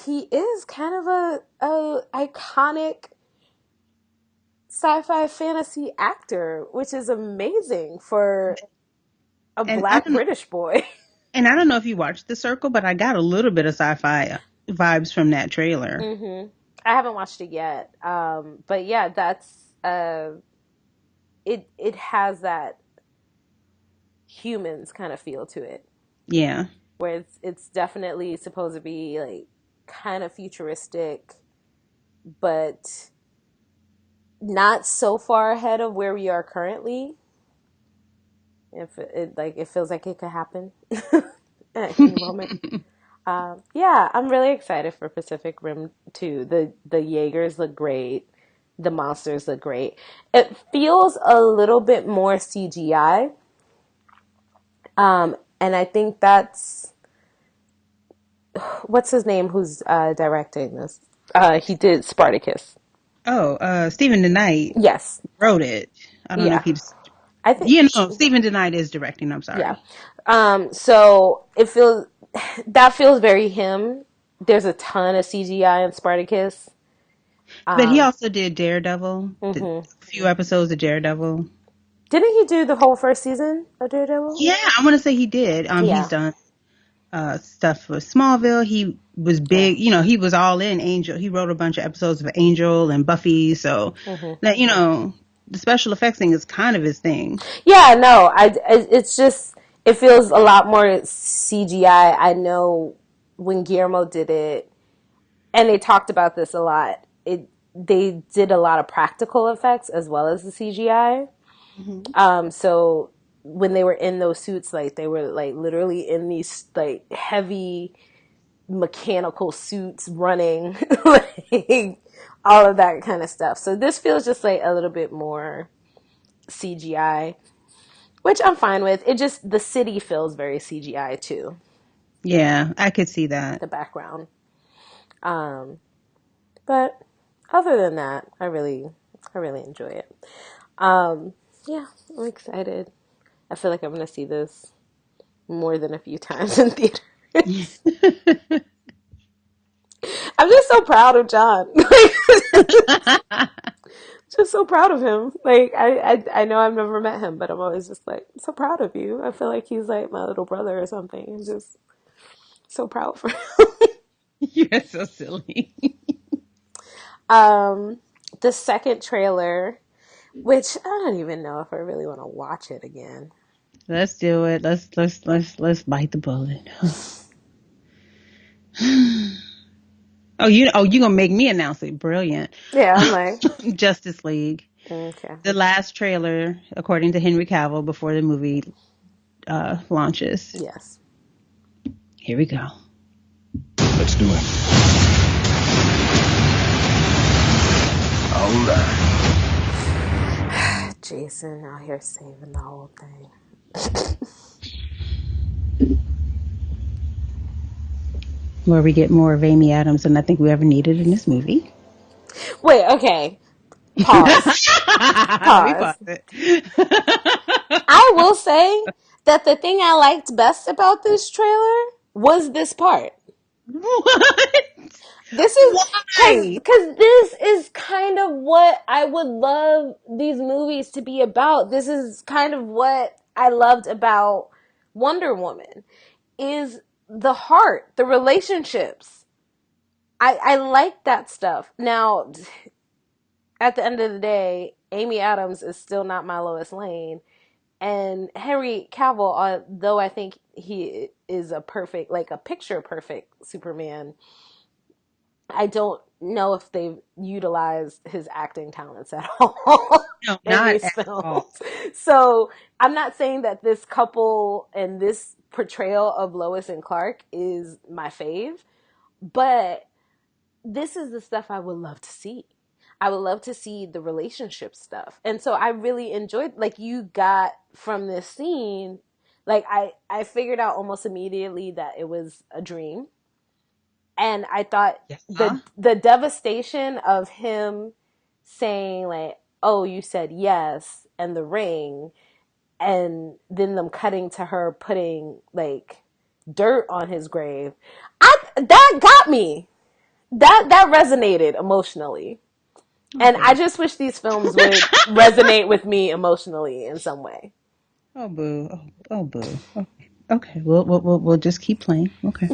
he is kind of a iconic sci-fi fantasy actor, which is amazing for a Black British boy. And I don't know if you watched The Circle, but I got a little bit of sci-fi vibes from that trailer. Mm-hmm. I haven't watched it yet, but yeah, that's it has that Humans kind of feel to it. Yeah, where it's definitely supposed to be like kind of futuristic, but not so far ahead of where we are currently. If it feels like it could happen at any moment. Yeah, I'm really excited for Pacific Rim 2. The Jaegers look great. The monsters look great. It feels a little bit more CGI. And I think that's what's his name who's directing this. He did Spartacus. Stephen DeKnight. Yes, wrote it. I don't know if he's. I think, You know, Stephen DeKnight is directing. I'm sorry. yeah. So that feels very him. There's a ton of CGI in Spartacus. But he also did Daredevil, a Mhm. few episodes of Daredevil. Didn't he do the whole first season of Daredevil? Yeah, I want to say he did. He's Yeah. done stuff for Smallville. He was big, you know, he was all in Angel. He wrote a bunch of episodes of Angel and Buffy. So that, you know, the special effects thing is kind of his thing. Yeah, no, it's just, it feels a lot more CGI. I know when Guillermo did it, and they talked about this a lot, they did a lot of practical effects as well as the CGI. So when they were in those suits, like they were like literally in these like heavy mechanical suits running, like all of that kind of stuff. So this feels just like a little bit more CGI, which I'm fine with. It just, the city feels very CGI too, Yeah, I could see that. the background. But other than that, I really enjoy it. Yeah, I'm excited. I feel like I'm going to see this more than a few times in theater. I'm just so proud of John. Just so proud of him. Like, I know I've never met him, but I'm always just like, so proud of you. I feel like he's like my little brother or something. I'm just so proud for him. You're so silly. The second trailer, which I don't even know if I really want to watch it again. Let's do it. Let's bite the bullet. You gonna make me announce it? Brilliant. Yeah, I'm like, Justice League. okay. The last trailer, according to Henry Cavill, before the movie launches. Yes. Here we go. Let's do it. All right. Jason out here saving the whole thing. Where we get more of Amy Adams than I think we ever needed in this movie. Wait, okay. Pause. Let me pause it. I will say that the thing I liked best about this trailer was this part. What? This is Why? because this is kind of what I would love these movies to be about. This is kind of what I loved about Wonder Woman, is the heart, the relationships. I like that stuff. Now, at the end of the day, Amy Adams is still not my Lois Lane. And Henry Cavill, though I think he is a perfect, like a picture perfect Superman, I don't know if they've utilized his acting talents at all No, in not these at films. all. So I'm not saying that this couple and this portrayal of Lois and Clark is my fave, but this is the stuff I would love to see. I would love to see the relationship stuff. And so I really enjoyed, like, you got from this scene, like, I figured out almost immediately that it was a dream. And I thought the devastation of him saying, like, oh, you said yes, and the ring, and then them cutting to her putting, like, dirt on his grave, that got me. That resonated emotionally. And I just wish these films would resonate with me emotionally in some way. Oh boo! Oh boo! Okay. We'll just keep playing. Okay.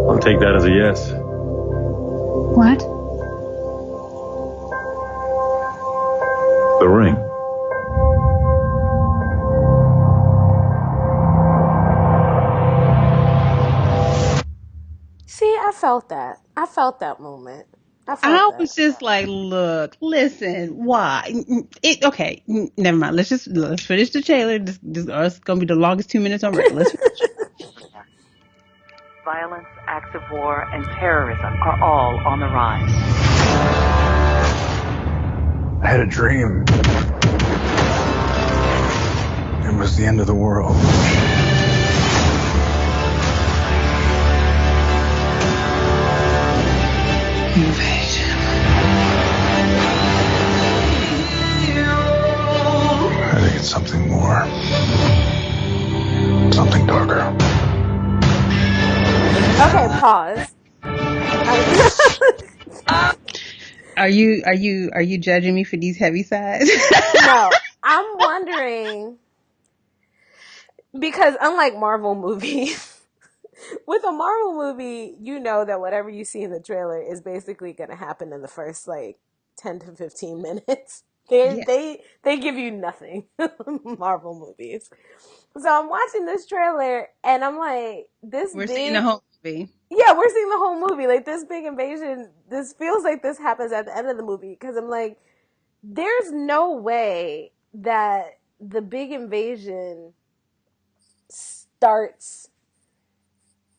I'll take that as a yes. What? The ring. See, I felt that. I felt that moment. I was just like, look, listen, why? Okay, never mind. Let's finish the trailer. This is gonna be the longest 2 minutes on record. Let's finish. Violence, acts of war, and terrorism are all on the rise. I had a dream. It was the end of the world. Invasion. I think it's something more. Something darker. Okay, pause. Are you judging me for these heavy sides? No, I'm wondering because unlike Marvel movies, with a Marvel movie, you know that whatever you see in the trailer is basically going to happen in the first like 10 to 15 minutes. Yeah. They give you nothing. Marvel movies. So I'm watching this trailer and I'm like, We're seeing the whole movie. Yeah, we're seeing the whole movie. Like this big invasion, this feels like this happens at the end of the movie because I'm like, there's no way that the big invasion starts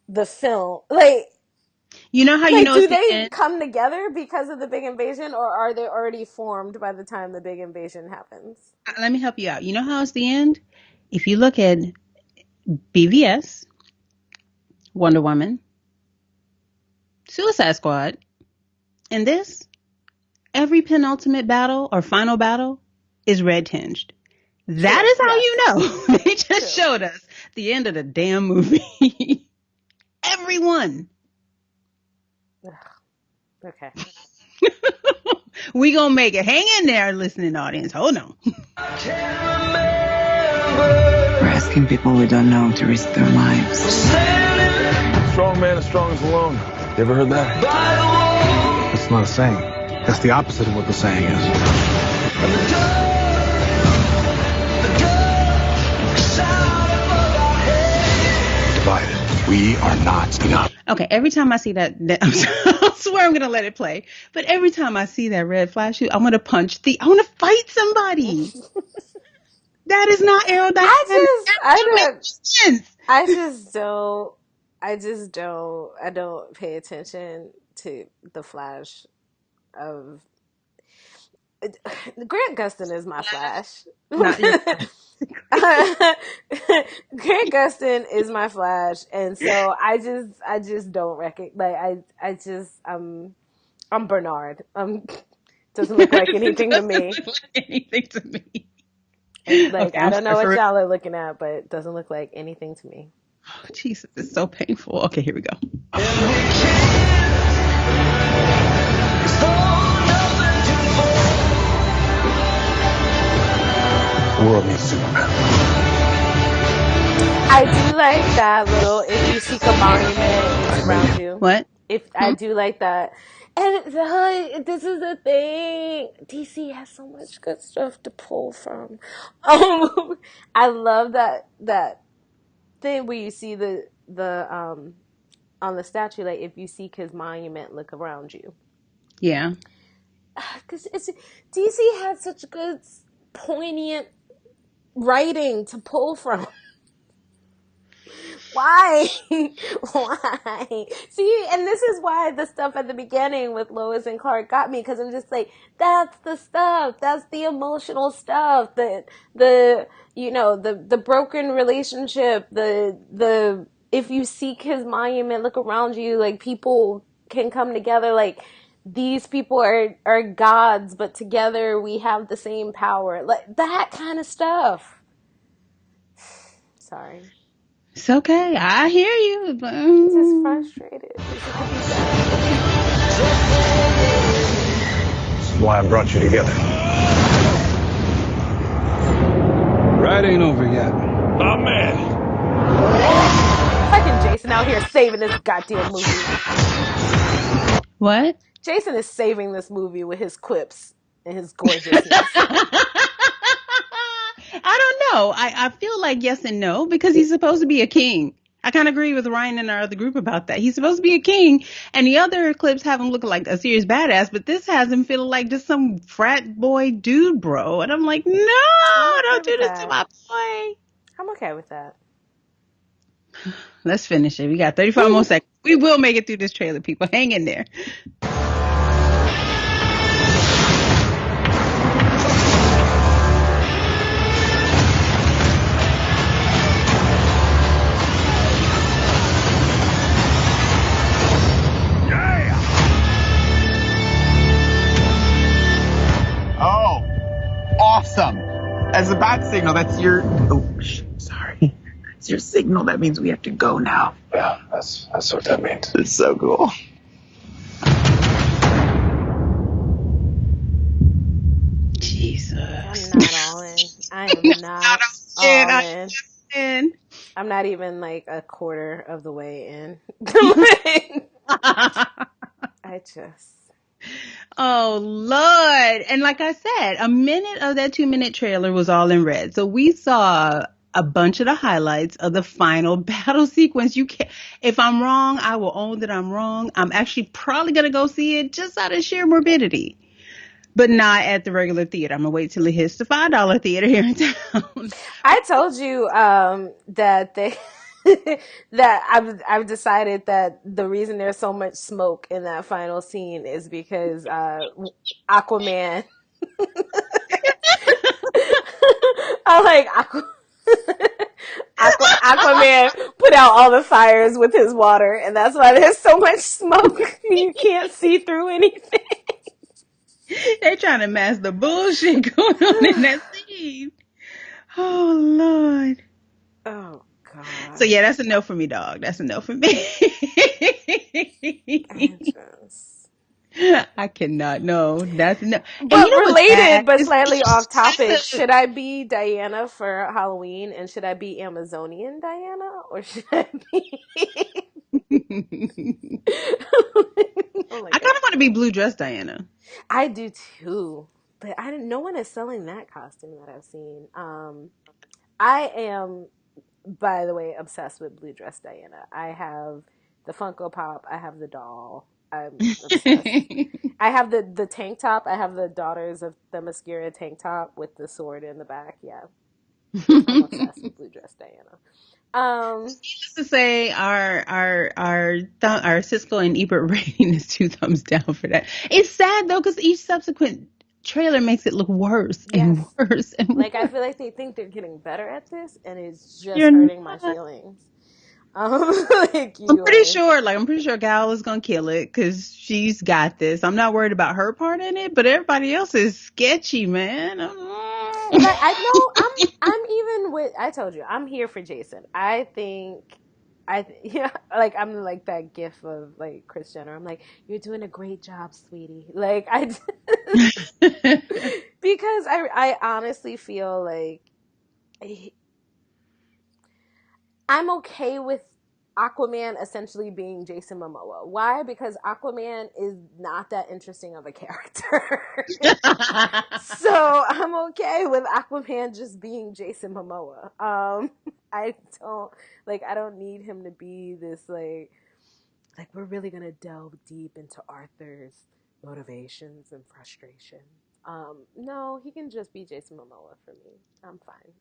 the film. Like, you know how you know do it's the they end? come together because of the big invasion, or are they already formed by the time the big invasion happens? Let me help you out. You know how it's the end? If you look at BVS, Wonder Woman, Suicide Squad, and this, every penultimate battle or final battle is red tinged. That is how you know. They just showed us the end of the damn movie. Everyone. Okay. We gonna make it. Hang in there, listening audience. Hold on. We're asking people we don't know to risk their lives. Strong man is strongest alone. You ever heard that? That's not a saying. That's the opposite of what the saying is. Divided. We are not enough. Okay, every time I see that I swear I'm gonna let it play. But every time I see that red flash shoot, I'm gonna I wanna fight somebody. That is not aerodynamic. I don't pay attention to the Flash of Grant Gustin is my Flash. Grant Gustin is my Flash, and so I just don't recognize. I'm Bernard. Doesn't look like anything to me. Anything to me. Like Okay, I don't know what y'all are looking at, but it doesn't look like anything to me. Oh, Jesus, it's so painful. Okay, here we go. The world needs Superman. I do like that little if you seek a monument around you. What? I do like that. And this is the thing. DC has so much good stuff to pull from. I love that thing where you see the on the statue, like if you seek his monument, look around you. Yeah. Because DC has such good poignant writing to pull from. Why? Why? See, and this is why the stuff at the beginning with Lois and Clark got me, because I'm just like, that's the stuff. That's the emotional stuff. The broken relationship, the if you seek his monument, look around you, like people can come together, like these people are gods, but together we have the same power. Like that kind of stuff. Sorry. It's okay. I hear you. But, just frustrated. This is why I brought you together. Ride ain't over yet. Oh, man. Fucking Jason out here saving this goddamn movie. What? Jason is saving this movie with his quips and his gorgeousness. I don't know. I feel like yes and no, because he's supposed to be a king. I kind of agree with Ryan and our other group about that. He's supposed to be a king, and the other clips have him looking like a serious badass, but this has him feeling like just some frat boy dude, bro. And I'm like, no, don't do this to my boy. I'm okay with that. Let's finish it. We got 35 more seconds. We will make it through this trailer, people. Hang in there. awesome. As a bat signal, that's your... Oh, sorry. It's your signal. That means we have to go now. Yeah, that's what that means. It's so cool. Jesus. I'm not all in. I am not all in. I'm not even like a quarter of the way in. I just... Oh, Lord. And like I said, a minute of that 2-minute trailer was all in red. So we saw a bunch of the highlights of the final battle sequence. You can't, if I'm wrong, I will own that I'm wrong. I'm actually probably going to go see it just out of sheer morbidity, but not at the regular theater. I'm going to wait till it hits the $5 theater here in town. I told you that they that I've decided that the reason there's so much smoke in that final scene is because Aquaman. I like Aquaman put out all the fires with his water, and that's why there's so much smoke. You can't see through anything. They're trying to mask the bullshit going on in that scene. Oh, Lord. Oh, God. So, yeah, that's a no for me, dog. That's a no for me. I cannot. No, that's no. But related, but slightly off topic, should I be Diana for Halloween, and should I be Amazonian Diana, or should I be... I kind of want to be blue dress Diana. I do too, but no one is selling that costume that I've seen. I am, by the way, obsessed with blue dress Diana. I have the Funko Pop. I have the doll. I'm obsessed. I have the tank top. I have the Daughters of the Mascara tank top with the sword in the back. Yeah, I'm obsessed with blue dress Diana. Needless to say, our Cisco and Ebert rating is 2 thumbs down for that. It's sad though, because each subsequent trailer makes it look worse and worse and like worse. I feel like they think they're getting better at this, and it's just hurting my feelings. Like I'm pretty sure Gal is gonna kill it because she's got this. I'm not worried about her part in it, but everybody else is sketchy, man. Like, I'm even with. I told you, I'm here for Jason. I think, like I'm like that gif of like Kris Jenner. I'm like, you're doing a great job, sweetie. Like because I honestly feel like I'm okay with Aquaman essentially being Jason Momoa. Why? Because Aquaman is not that interesting of a character. So I'm okay with Aquaman just being Jason Momoa. I don't need him to be this like we're really gonna delve deep into Arthur's motivations and frustration. No, he can just be Jason Momoa for me. I'm fine.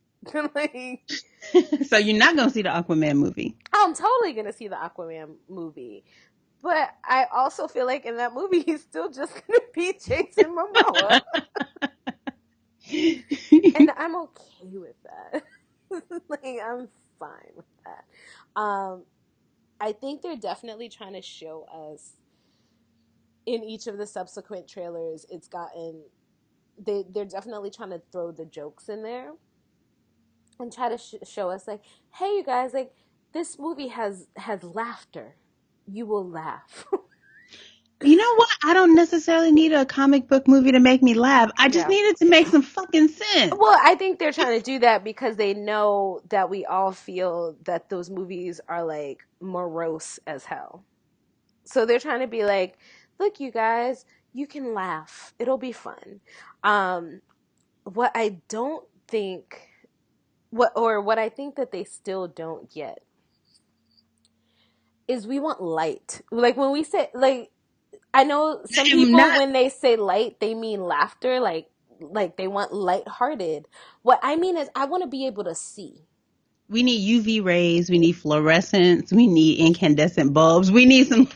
So you're not gonna see the Aquaman movie? I'm totally gonna see the Aquaman movie, but I also feel like in that movie he's still just gonna be Jason Momoa, and I'm okay with that. Like I'm fine with that. I think they're definitely trying to show us in each of the subsequent trailers. It's gotten they're definitely trying to throw the jokes in there and try to show us like, hey, you guys, like this movie has laughter. You will laugh. You know what? I don't necessarily need a comic book movie to make me laugh. I just need it to make some fucking sense. Well, I think they're trying to do that because they know that we all feel that those movies are like morose as hell. So they're trying to be like, look, you guys, you can laugh. It'll be fun. What I don't think, what I think that they still don't get is we want light. Like when we say, like, I know some people when they say light, they mean laughter, like they want lighthearted. What I mean is I want to be able to see. We need UV rays. We need fluorescence. We need incandescent bulbs. We need some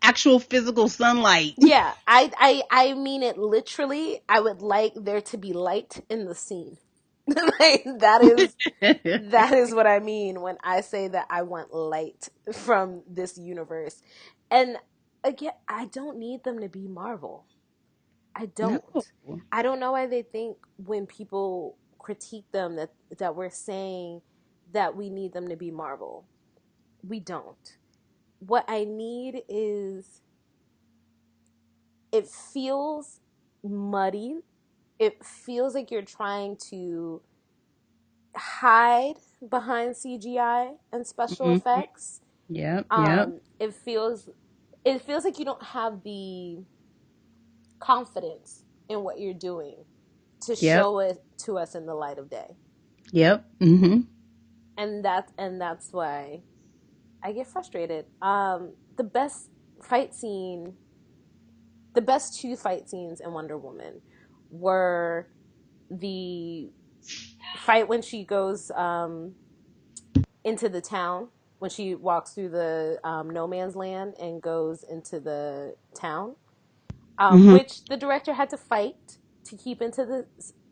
actual physical sunlight. Yeah, I mean it literally. I would like there to be light in the scene. Like, that is what I mean when I say that I want light from this universe. And again, I don't need them to be Marvel. I No. don't. I don't know why they think when people critique them that we're saying that we need them to be Marvel. We don't. What I need is, it feels muddy. It feels like you're trying to hide behind CGI and special Mm-hmm. effects. Yep. Yep. It feels like you don't have the confidence in what you're doing to Yep. show it to us in the light of day. Yep. Mm-hmm. And that's why I get frustrated. The best fight scene, the best two fight scenes in Wonder Woman were the fight when she goes into the town, when she walks through the no man's land and goes into the town, Mm-hmm. which the director had to fight to keep into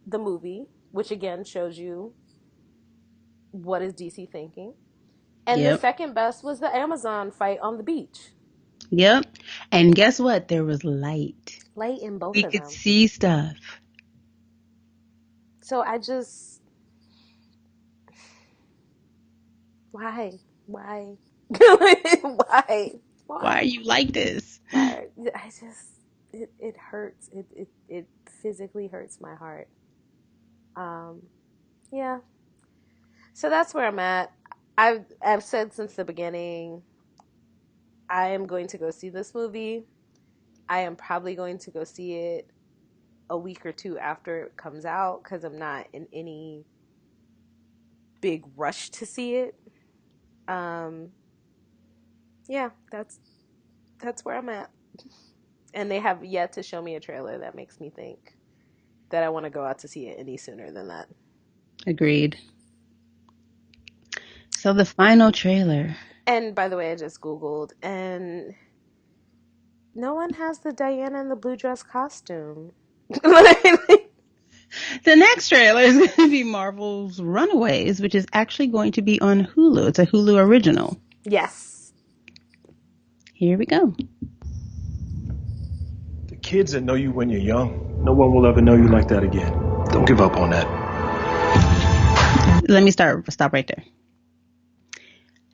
the movie, which again shows you what is DC thinking. And the Yep. second best was the Amazon fight on the beach. Yep. And guess what? There was light. Light in both We of could them. see stuff. So I just, why? Why? Why are you like this? I just, it hurts. It physically hurts my heart. Yeah. So that's where I'm at. I've said since the beginning, I am going to go see this movie. I am probably going to go see it a week or two after it comes out because I'm not in any big rush to see it. Yeah, that's where I'm at. And they have yet to show me a trailer that makes me think that I want to go out to see it any sooner than that. Agreed. So the final trailer. And by the way, I just Googled, and no one has the Diana in the blue dress costume. The next trailer is going to be Marvel's Runaways, which is actually going to be on Hulu. It's a Hulu original. Yes. Here we go. The kids that know you when you're young, no one will ever know you like that again. Don't give up on that. Let me stop right there.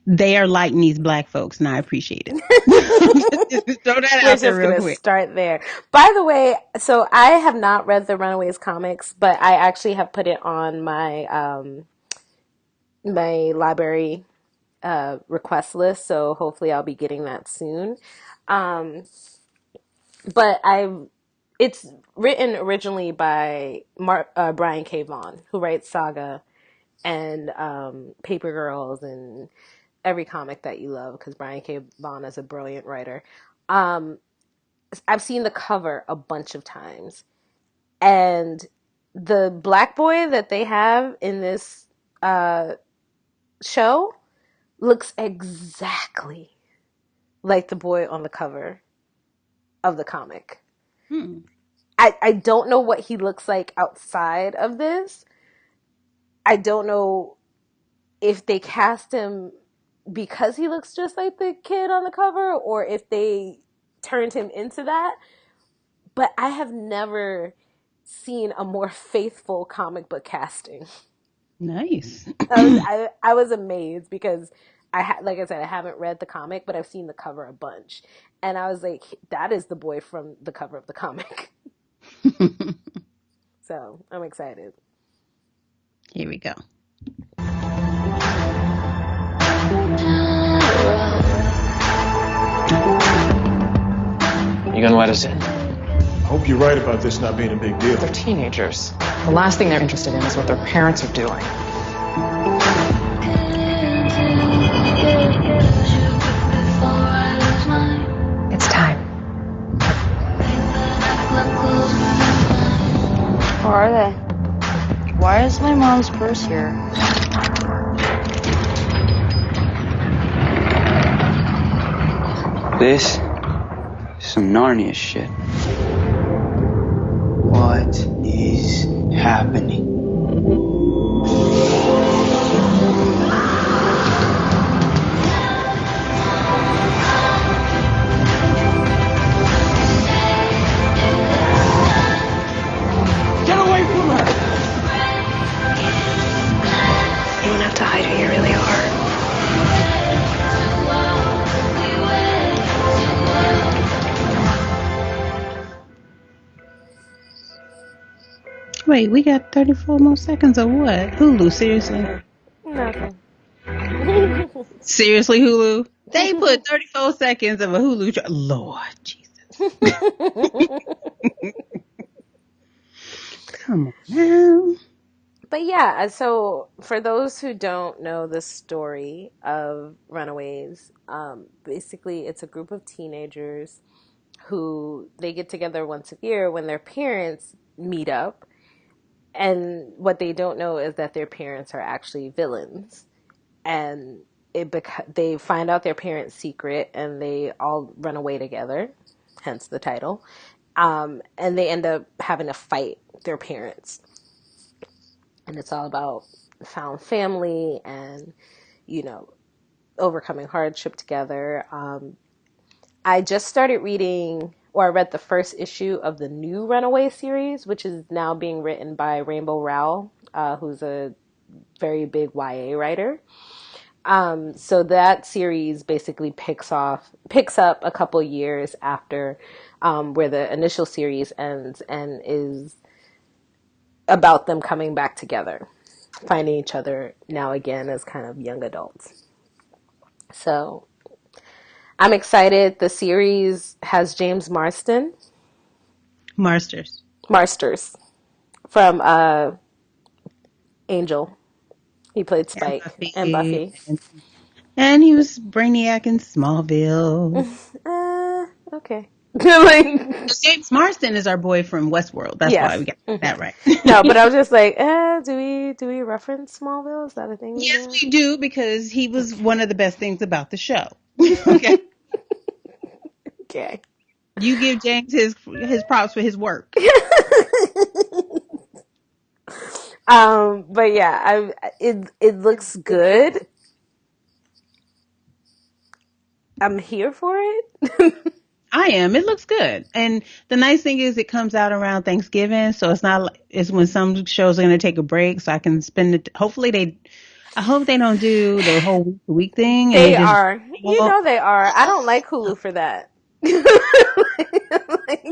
They are liking these black folks, and I appreciate it. Just throw that out there real quick. Start there. By the way, so I have not read the Runaways comics, but I actually have put it on my my library request list, so hopefully I'll be getting that soon. But it's written originally by Brian K. Vaughan, who writes Saga and Paper Girls and every comic that you love, because Brian K. Vaughan is a brilliant writer. I've seen the cover a bunch of times, and the black boy that they have in this show looks exactly like the boy on the cover of the comic. I don't know what he looks like outside of this. I don't know if they cast him because he looks just like the kid on the cover, or if they turned him into that. But I have never seen a more faithful comic book casting. Nice. I was amazed because like I said, I haven't read the comic, but I've seen the cover a bunch, and I was like, that is the boy from the cover of the comic. So I'm excited. Here we go. You gonna let us in? I hope you're right about this not being a big deal. They're teenagers. The last thing they're interested in is what their parents are doing. It's time. Where are they? Why is my mom's purse here? This is some Narnia shit. What is happening? Wait, we got 34 more seconds of what? Hulu, seriously? Nothing. Seriously, Hulu? They put 34 seconds of a Hulu. Lord Jesus. Come on now. But yeah, so for those who don't know the story of Runaways, basically it's a group of teenagers who they get together once a year when their parents meet up. And what they don't know is that their parents are actually villains. And they find out their parents' secret and they all run away together, hence the title. And they end up having to fight their parents. And it's all about found family and, overcoming hardship together. I just started reading, or I read the first issue of the new Runaway series, which is now being written by Rainbow Rowell, who's a very big YA writer. So that series basically picks up a couple years after where the initial series ends, and is about them coming back together, finding each other now again as kind of young adults. So I'm excited. The series has James Marsters from Angel. He played Spike and Buffy. And he was Brainiac in Smallville. Okay. James Marsden is our boy from Westworld. That's why we got that right. No, but I was just like, do we reference Smallville? Is that a thing? Yes, we do, because he was one of the best things about the show. Okay. Okay. You give James his props for his work. But yeah, it looks good. I'm here for it. I am. It looks good. And the nice thing is it comes out around Thanksgiving. So it's not like, it's when some shows are going to take a break. So I can spend it. I hope they don't do the whole week thing. They are. They are. I don't like Hulu for that.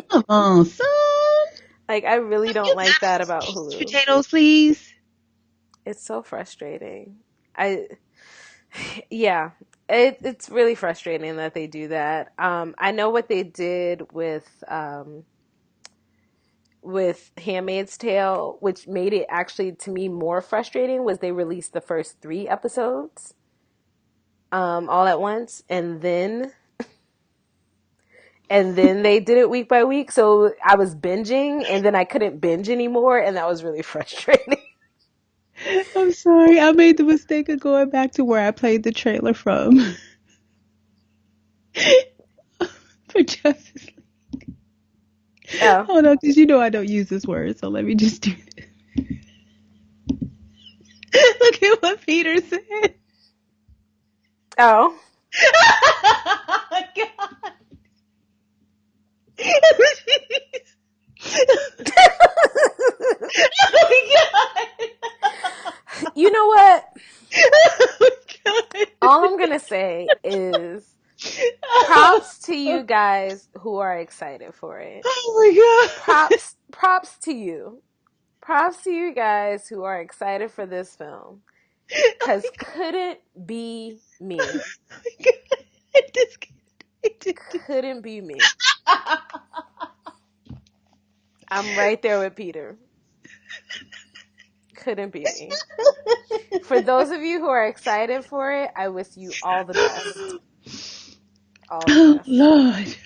Come on, son. Like, I really don't like that about Hulu. Potatoes, please. It's so frustrating. It's really frustrating that they do that. I know what they did with Handmaid's Tale, which made it actually to me more frustrating, was they released the first 3 episodes all at once, and then they did it week by week. So I was binging, and then I couldn't binge anymore, and that was really frustrating. I'm sorry. I made the mistake of going back to where I played the trailer from. For Justice League. Oh. Oh no, because I don't use this word, so let me just do this. Look at what Peter said. Oh. God. Oh my God. You know what? Oh God. All I'm gonna say is props to you guys who are excited for it. Oh my God. Props to you. Props to you guys who are excited for this film. Because couldn't be me. Couldn't be me. I'm right there with Peter. Couldn't be me. For those of you who are excited for it, I wish you all the best. All the best. Lord.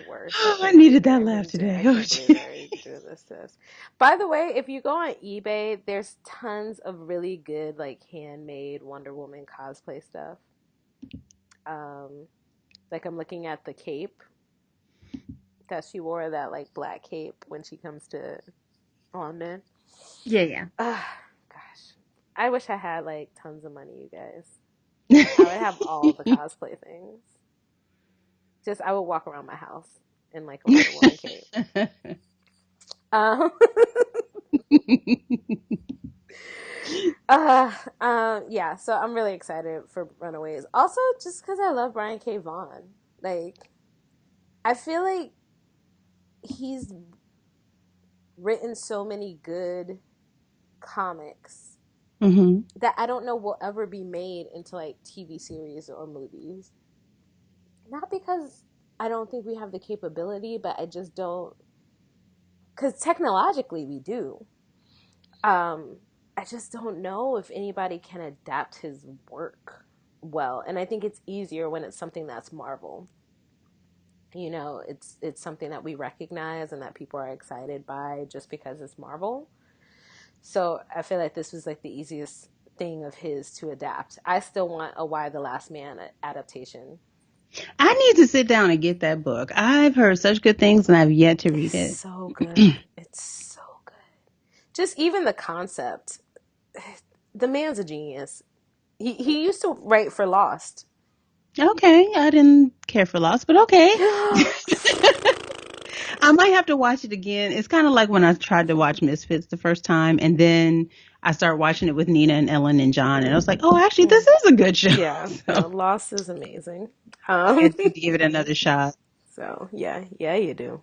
Worse. I needed that laugh today. By the way, if you go on eBay, there's tons of really good handmade Wonder Woman cosplay stuff. I'm looking at the cape that she wore, that black cape when she comes to London. Yeah. Gosh, I wish I had tons of money, you guys. I would have all the cosplay things. Just I would walk around my house in a Wonder Woman cape. Yeah, so I'm really excited for Runaways. Also, just because I love Brian K. Vaughan. I feel like he's written so many good comics that I don't know will ever be made into like TV series or movies. Not because I don't think we have the capability, but I just don't. Because technologically we do. I just don't know if anybody can adapt his work well, and I think it's easier when it's something that's Marvel. You know, it's something that we recognize and that people are excited by just because it's Marvel. So I feel like this was like the easiest thing of his to adapt. I still want a Y the Last Man adaptation. I need to sit down and get that book. I've heard such good things and I've yet to read it. So good. It's so good. Just even the concept. The man's a genius. He used to write for Lost. Okay, I didn't care for Lost, but okay. I might have to watch it again. It's kind of like when I tried to watch Misfits the first time, and then I started watching it with Nina and Ellen and John, and I was like, oh, actually, this is a good show. Yeah, So, no, Lost is amazing. I had to give it another shot. So, yeah, you do.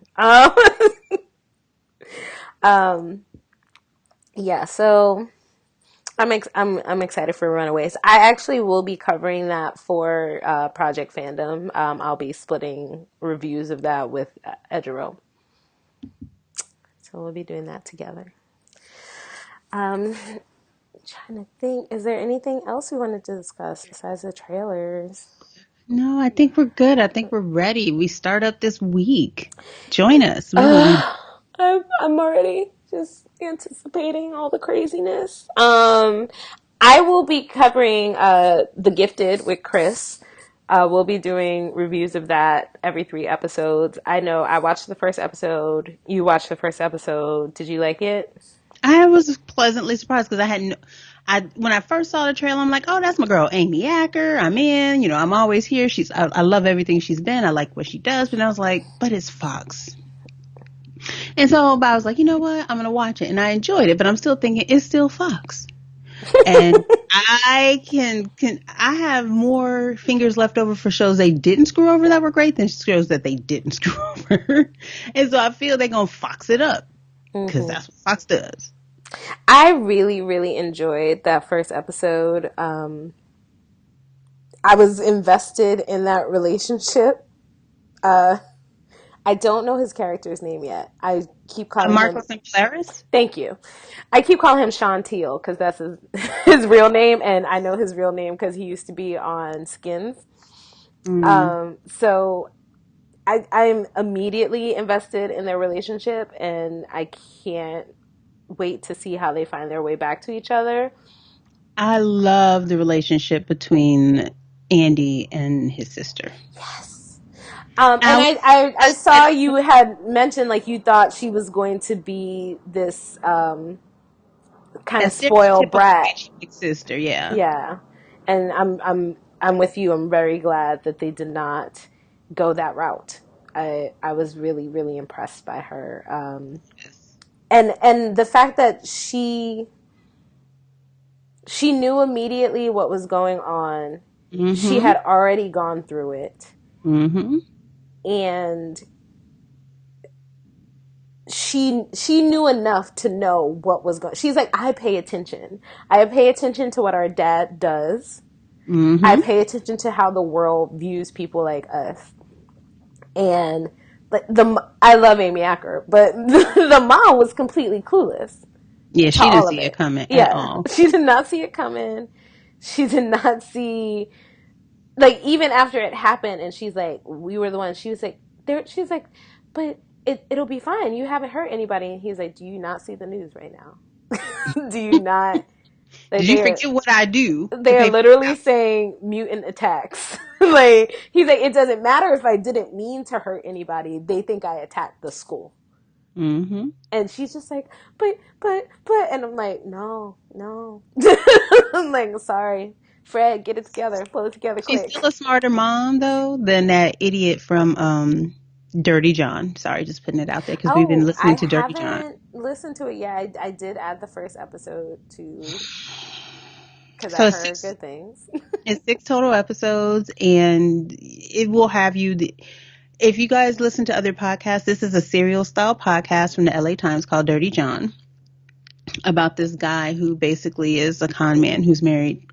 Yeah, so I'm excited for Runaways. I actually will be covering that for Project Fandom. I'll be splitting reviews of that with Edgero. So we'll be doing that together. Trying to think, is there anything else we wanted to discuss besides the trailers? No, I think we're good. I think we're ready. We start up this week. Join us. I'm already just anticipating all the craziness. I will be covering The Gifted with Chris. We'll be doing reviews of that every 3 episodes. I know I watched the first episode. You watched the first episode. Did you like it? I was pleasantly surprised because when I first saw the trailer, I'm like, oh, that's my girl, Amy Acker. I'm in, I'm always here. I love everything she's been. I like what she does. But I was like, but it's Fox. And so I was like, you know what? I'm going to watch it. And I enjoyed it, but I'm still thinking it's still Fox. And I have more fingers left over for shows they didn't screw over that were great than shows that they didn't screw over. And so I feel they're going to Fox it up because that's what Fox does. I really, really enjoyed that first episode. I was invested in that relationship. I don't know his character's name yet. I keep calling Marcos and Claris? Thank you. I keep calling him Sean Teal because that's his real name, and I know his real name because he used to be on Skins. So I'm immediately invested in their relationship, and I can't wait to see how they find their way back to each other. I love the relationship between Andy and his sister. Yes. And I saw you had mentioned like you thought she was going to be this kind of spoiled brat sister, yeah. Yeah. And I'm with you. I'm very glad that they did not go that route. I was really, really impressed by her. And the fact that she knew immediately what was going on. Mm-hmm. She had already gone through it. Mm-hmm. And she knew enough to know what was going. She's like, I pay attention. I pay attention to what our dad does. Mm-hmm. I pay attention to how the world views people like us. And I love Amy Acker, but the mom was completely clueless. Yeah, she didn't see it coming at all. She did not see it coming. She did not see, like, even after it happened, and she's like, we were the ones. She was like, she's like, but it'll be fine. You haven't hurt anybody. And he's like, do you not see the news right now? Do you not? Like, did you forget what I do? They're literally saying mutant attacks. Like, he's like, it doesn't matter if I didn't mean to hurt anybody. They think I attacked the school. Mm-hmm. And she's just like, but, and I'm like, no. I'm like, sorry. Fred, get it together. Pull it together quick. She's still a smarter mom, though, than that idiot from Dirty John. Sorry, just putting it out there because we've been listening to Dirty John. I haven't listened to it yet. I did add the first episode to, because I heard good things. It's 6 total episodes, and it will have you. If you guys listen to other podcasts, this is a serial style podcast from the LA Times called Dirty John, about this guy who basically is a con man who's married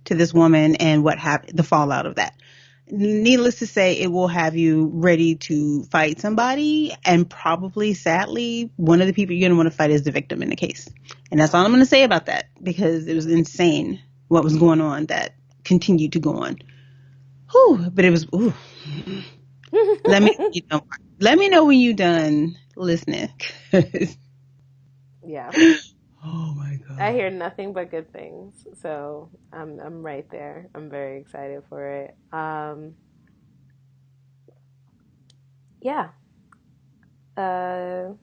to this woman and what happened, the fallout of that. Needless to say, it will have you ready to fight somebody, and probably, sadly, one of the people you're going to want to fight is the victim in the case. And that's all I'm going to say about that, because it was insane what was going on that continued to go on. Whew, but it was, ooh. Let me know when you're done listening. Yeah. Oh my God. I hear nothing but good things. So I'm right there. I'm very excited for it. Yeah. The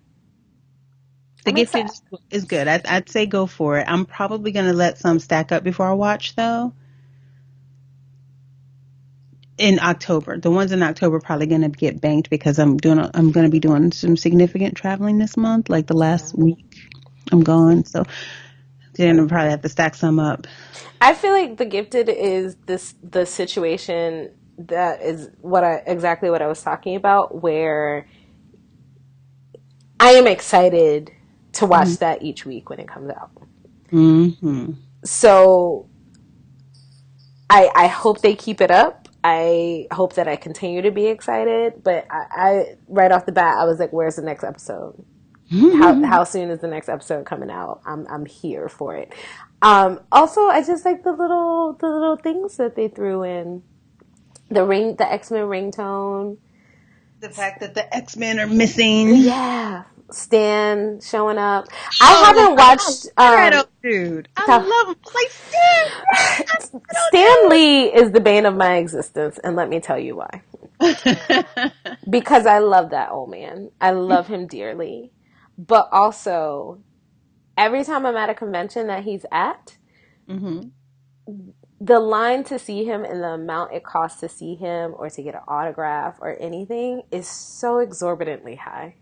Gifted is good. I'd say go for it. I'm probably going to let some stack up before I watch, though. In October. The ones in October are probably going to get banked because I'm going to be doing some significant traveling this month. Like the last week I'm gone. So then I'll probably have to stack some up. I feel like The Gifted is the situation that is exactly what I was talking about, where I am excited to watch that each week when it comes out. Mm-hmm. So I hope they keep it up. I hope that I continue to be excited, but I right off the bat I was like, where's the next episode? How soon is the next episode coming out? I'm here for it. Also, I just like the little things that they threw in. The X-Men ringtone. The fact that the X-Men are missing. Yeah. Stan showing up. I haven't watched dude. I love him. Like Stan Lee is the bane of my existence, and let me tell you why. Because I love that old man. I love him dearly. But also, every time I'm at a convention that he's at, the line to see him and the amount it costs to see him or to get an autograph or anything is so exorbitantly high.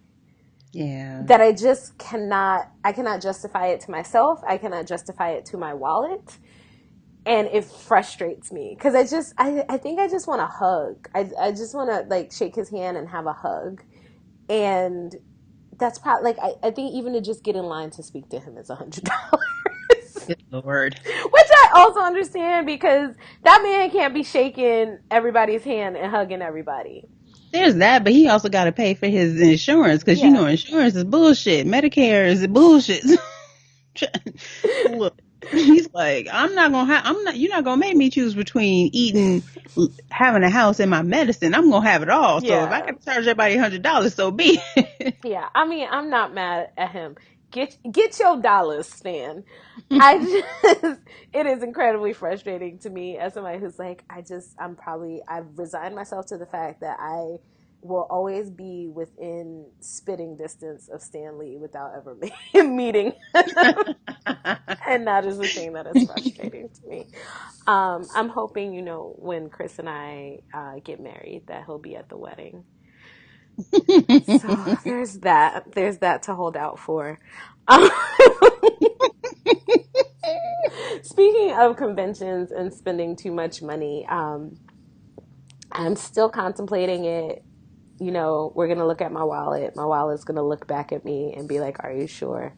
Yeah. That I cannot justify it to myself. I cannot justify it to my wallet. And it frustrates me because I think I just want a hug. I just want to like shake his hand and have a hug. And that's probably like, I think even to just get in line to speak to him is $100. Good Lord. Which I also understand, because that man can't be shaking everybody's hand and hugging everybody. There's that, but he also got to pay for his insurance, because you know insurance is bullshit. Medicare is bullshit. Look, he's like, you're not gonna make me choose between having a house and my medicine. I'm gonna have it all. So if I can charge everybody $100, so be it. Yeah, I mean, I'm not mad at him. Get your dollars, Stan. It is incredibly frustrating to me as somebody who's like, I've resigned myself to the fact that I will always be within spitting distance of Stan Lee without ever meeting him. And that is the thing that is frustrating to me. I'm hoping, when Chris and I get married, that he'll be at the wedding. So there's that to hold out for. Speaking of conventions and spending too much money, I'm still contemplating it. We're going to look at my wallet. My wallet's going to look back at me and be like, are you sure?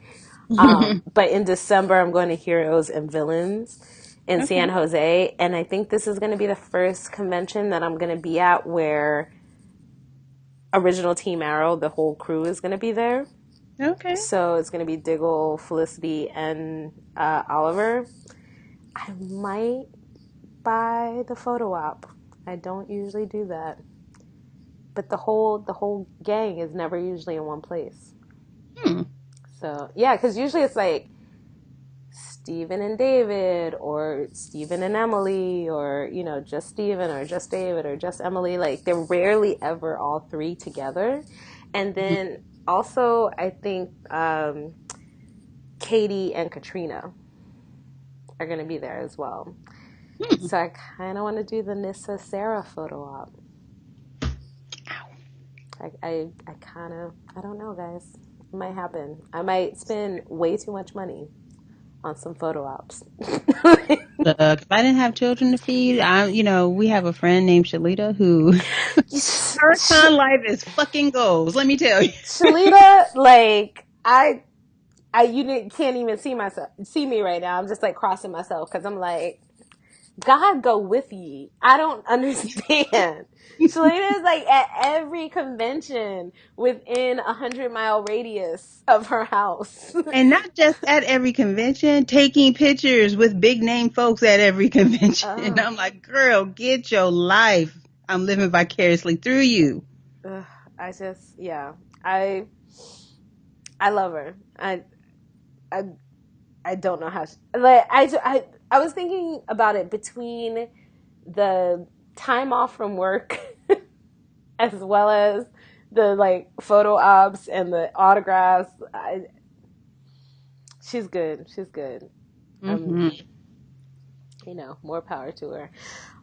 But in December, I'm going to Heroes and Villains in San Jose. And I think this is going to be the first convention that I'm going to be at where original Team Arrow, the whole crew, is going to be there. Okay. So it's going to be Diggle, Felicity, and Oliver. I might buy the photo op. I don't usually do that. But the whole gang is never usually in one place. So, yeah, because usually it's like Steven and David, or Steven and Emily, or, just Steven, or just David, or just Emily. Like, they're rarely ever all three together. And then also, I think Katie and Katrina are going to be there as well. So I kind of want to do the Nissa Sarah photo op. I don't know, guys. It might happen. I might spend way too much money on some photo ops. Look, if I didn't have children to feed, we have a friend named Shalita who her son life is fucking goals. Let me tell you, Shalita, like can't even see me right now. I'm just like crossing myself because I'm like, God go with ye. I don't understand. Shalita is like at every convention within 100-mile radius of her house. and not just at every convention, taking pictures with big name folks at every convention. And I'm like, girl, get your life. I'm living vicariously through you. I just, yeah, I love her. I don't know how I was thinking about it between the time off from work as well as the like photo ops and the autographs. She's good. Mm-hmm. More power to her.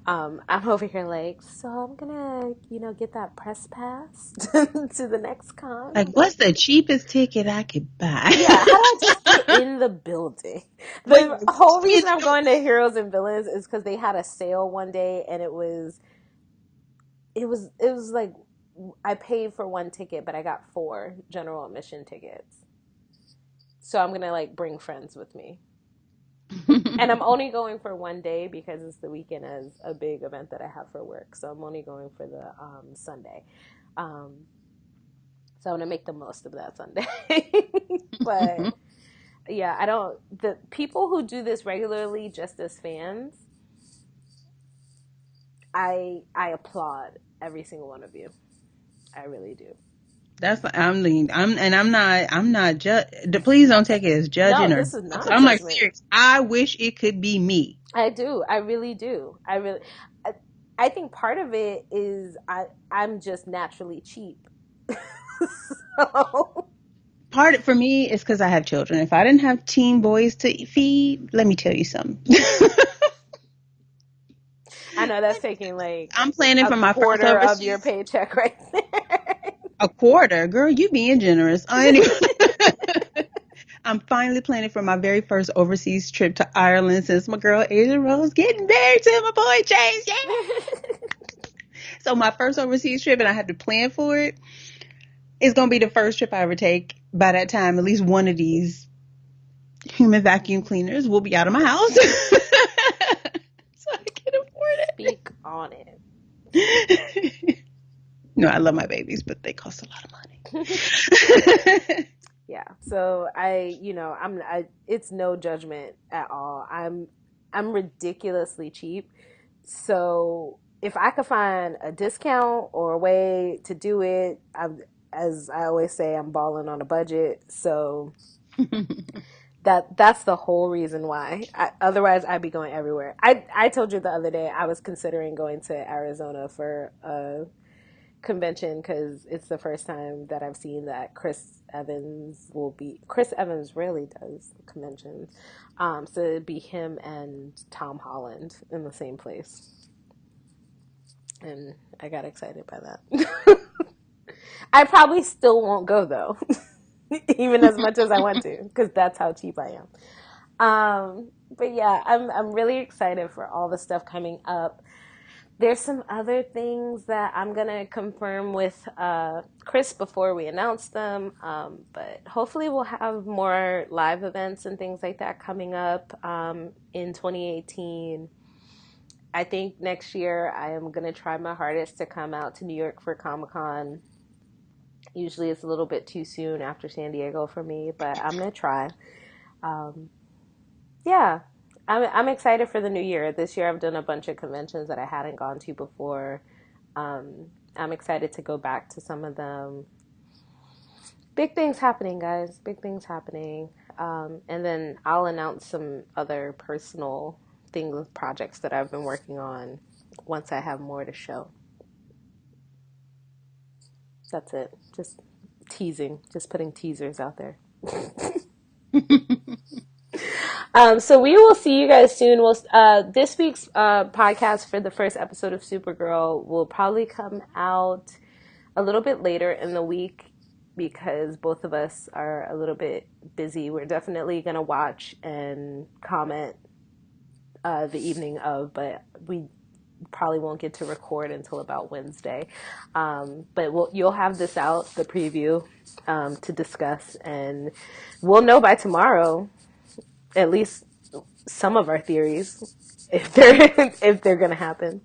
I'm over here like, so I'm gonna, get that press pass to the next con. Like, what's the cheapest ticket I could buy? Yeah, how do I just get in the building? The whole reason I'm going to Heroes and Villains is because they had a sale one day, and it was like I paid for one ticket, but I got 4 general admission tickets. So I'm gonna like bring friends with me. And I'm only going for one day because it's the weekend as a big event that I have for work. So I'm only going for the Sunday. So I'm going to make the most of that Sunday. But yeah, the people who do this regularly just as fans, I applaud every single one of you. I really do. I'm not please don't take it as judging. No, this is not. I'm like, serious. I wish it could be me. I do. I really do. I think part of it is I'm just naturally cheap. So part for me is because I have children. If I didn't have teen boys to feed, let me tell you something. I know that's taking like I'm planning for my quarter of your paycheck right there. A quarter, girl, you being generous. Anyway, I'm finally planning for my very first overseas trip to Ireland since my girl Asia Rose getting married to my boy James. Yeah. So my first overseas trip, and I had to plan for it. It's gonna be the first trip I ever take. By that time, at least one of these human vacuum cleaners will be out of my house. So I can afford it. Speak on it. No, I love my babies, but they cost a lot of money. Yeah. So it's no judgment at all. I'm ridiculously cheap. So if I could find a discount or a way to do it, as I always say, I'm balling on a budget. So that's the whole reason why. Otherwise, I'd be going everywhere. I told you the other day I was considering going to Arizona for a convention because it's the first time that I've seen that Chris Evans rarely does conventions. So it'd be him and Tom Holland in the same place. And I got excited by that. I probably still won't go though, even as much as I want to, because that's how cheap I am. But yeah, I'm really excited for all the stuff coming up. There's some other things that I'm going to confirm with Chris before we announce them. But hopefully we'll have more live events and things like that coming up in 2018. I think next year I am going to try my hardest to come out to New York for Comic-Con. Usually it's a little bit too soon after San Diego for me, but I'm going to try. Yeah. I'm excited for the new year. This year I've done a bunch of conventions that I hadn't gone to before. I'm excited to go back to some of them. Big things happening, guys. Big things happening. And then I'll announce some other personal things, projects that I've been working on once I have more to show. That's it. Just teasing. Just putting teasers out there. So we will see you guys soon. This week's podcast for the first episode of Supergirl will probably come out a little bit later in the week. because both of us are a little bit busy. We're definitely going to watch and comment the evening of, but we probably won't get to record until about Wednesday. But you'll have this out, the preview, to discuss, and we'll know by tomorrow at least some of our theories if they're going to happen.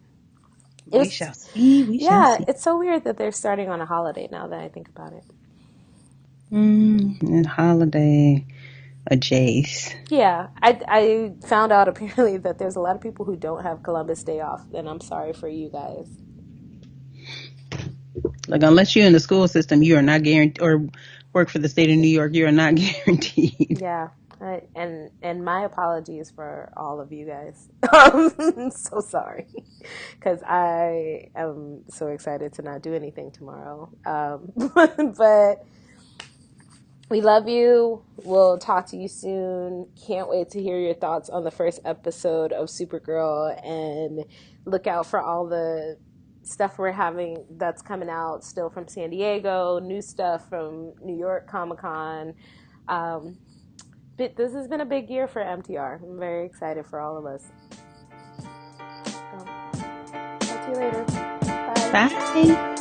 We shall see. We shall see. It's so weird that they're starting on a holiday now that I think about it. And holiday. A Jace. Yeah, I found out apparently that there's a lot of people who don't have Columbus Day off, and I'm sorry for you guys. Like, unless you're in the school system, you are not guaranteed, or work for the state of New York, you are not guaranteed. Yeah, and my apologies for all of you guys. I'm so sorry, because I am so excited to not do anything tomorrow. But we love you. We'll talk to you soon. Can't wait to hear your thoughts on the first episode of Supergirl, and look out for all the stuff we're having that's coming out still from San Diego, new stuff from New York Comic-Con. But this has been a big year for MTR. I'm very excited for all of us. So, talk to you later. Bye. Bye.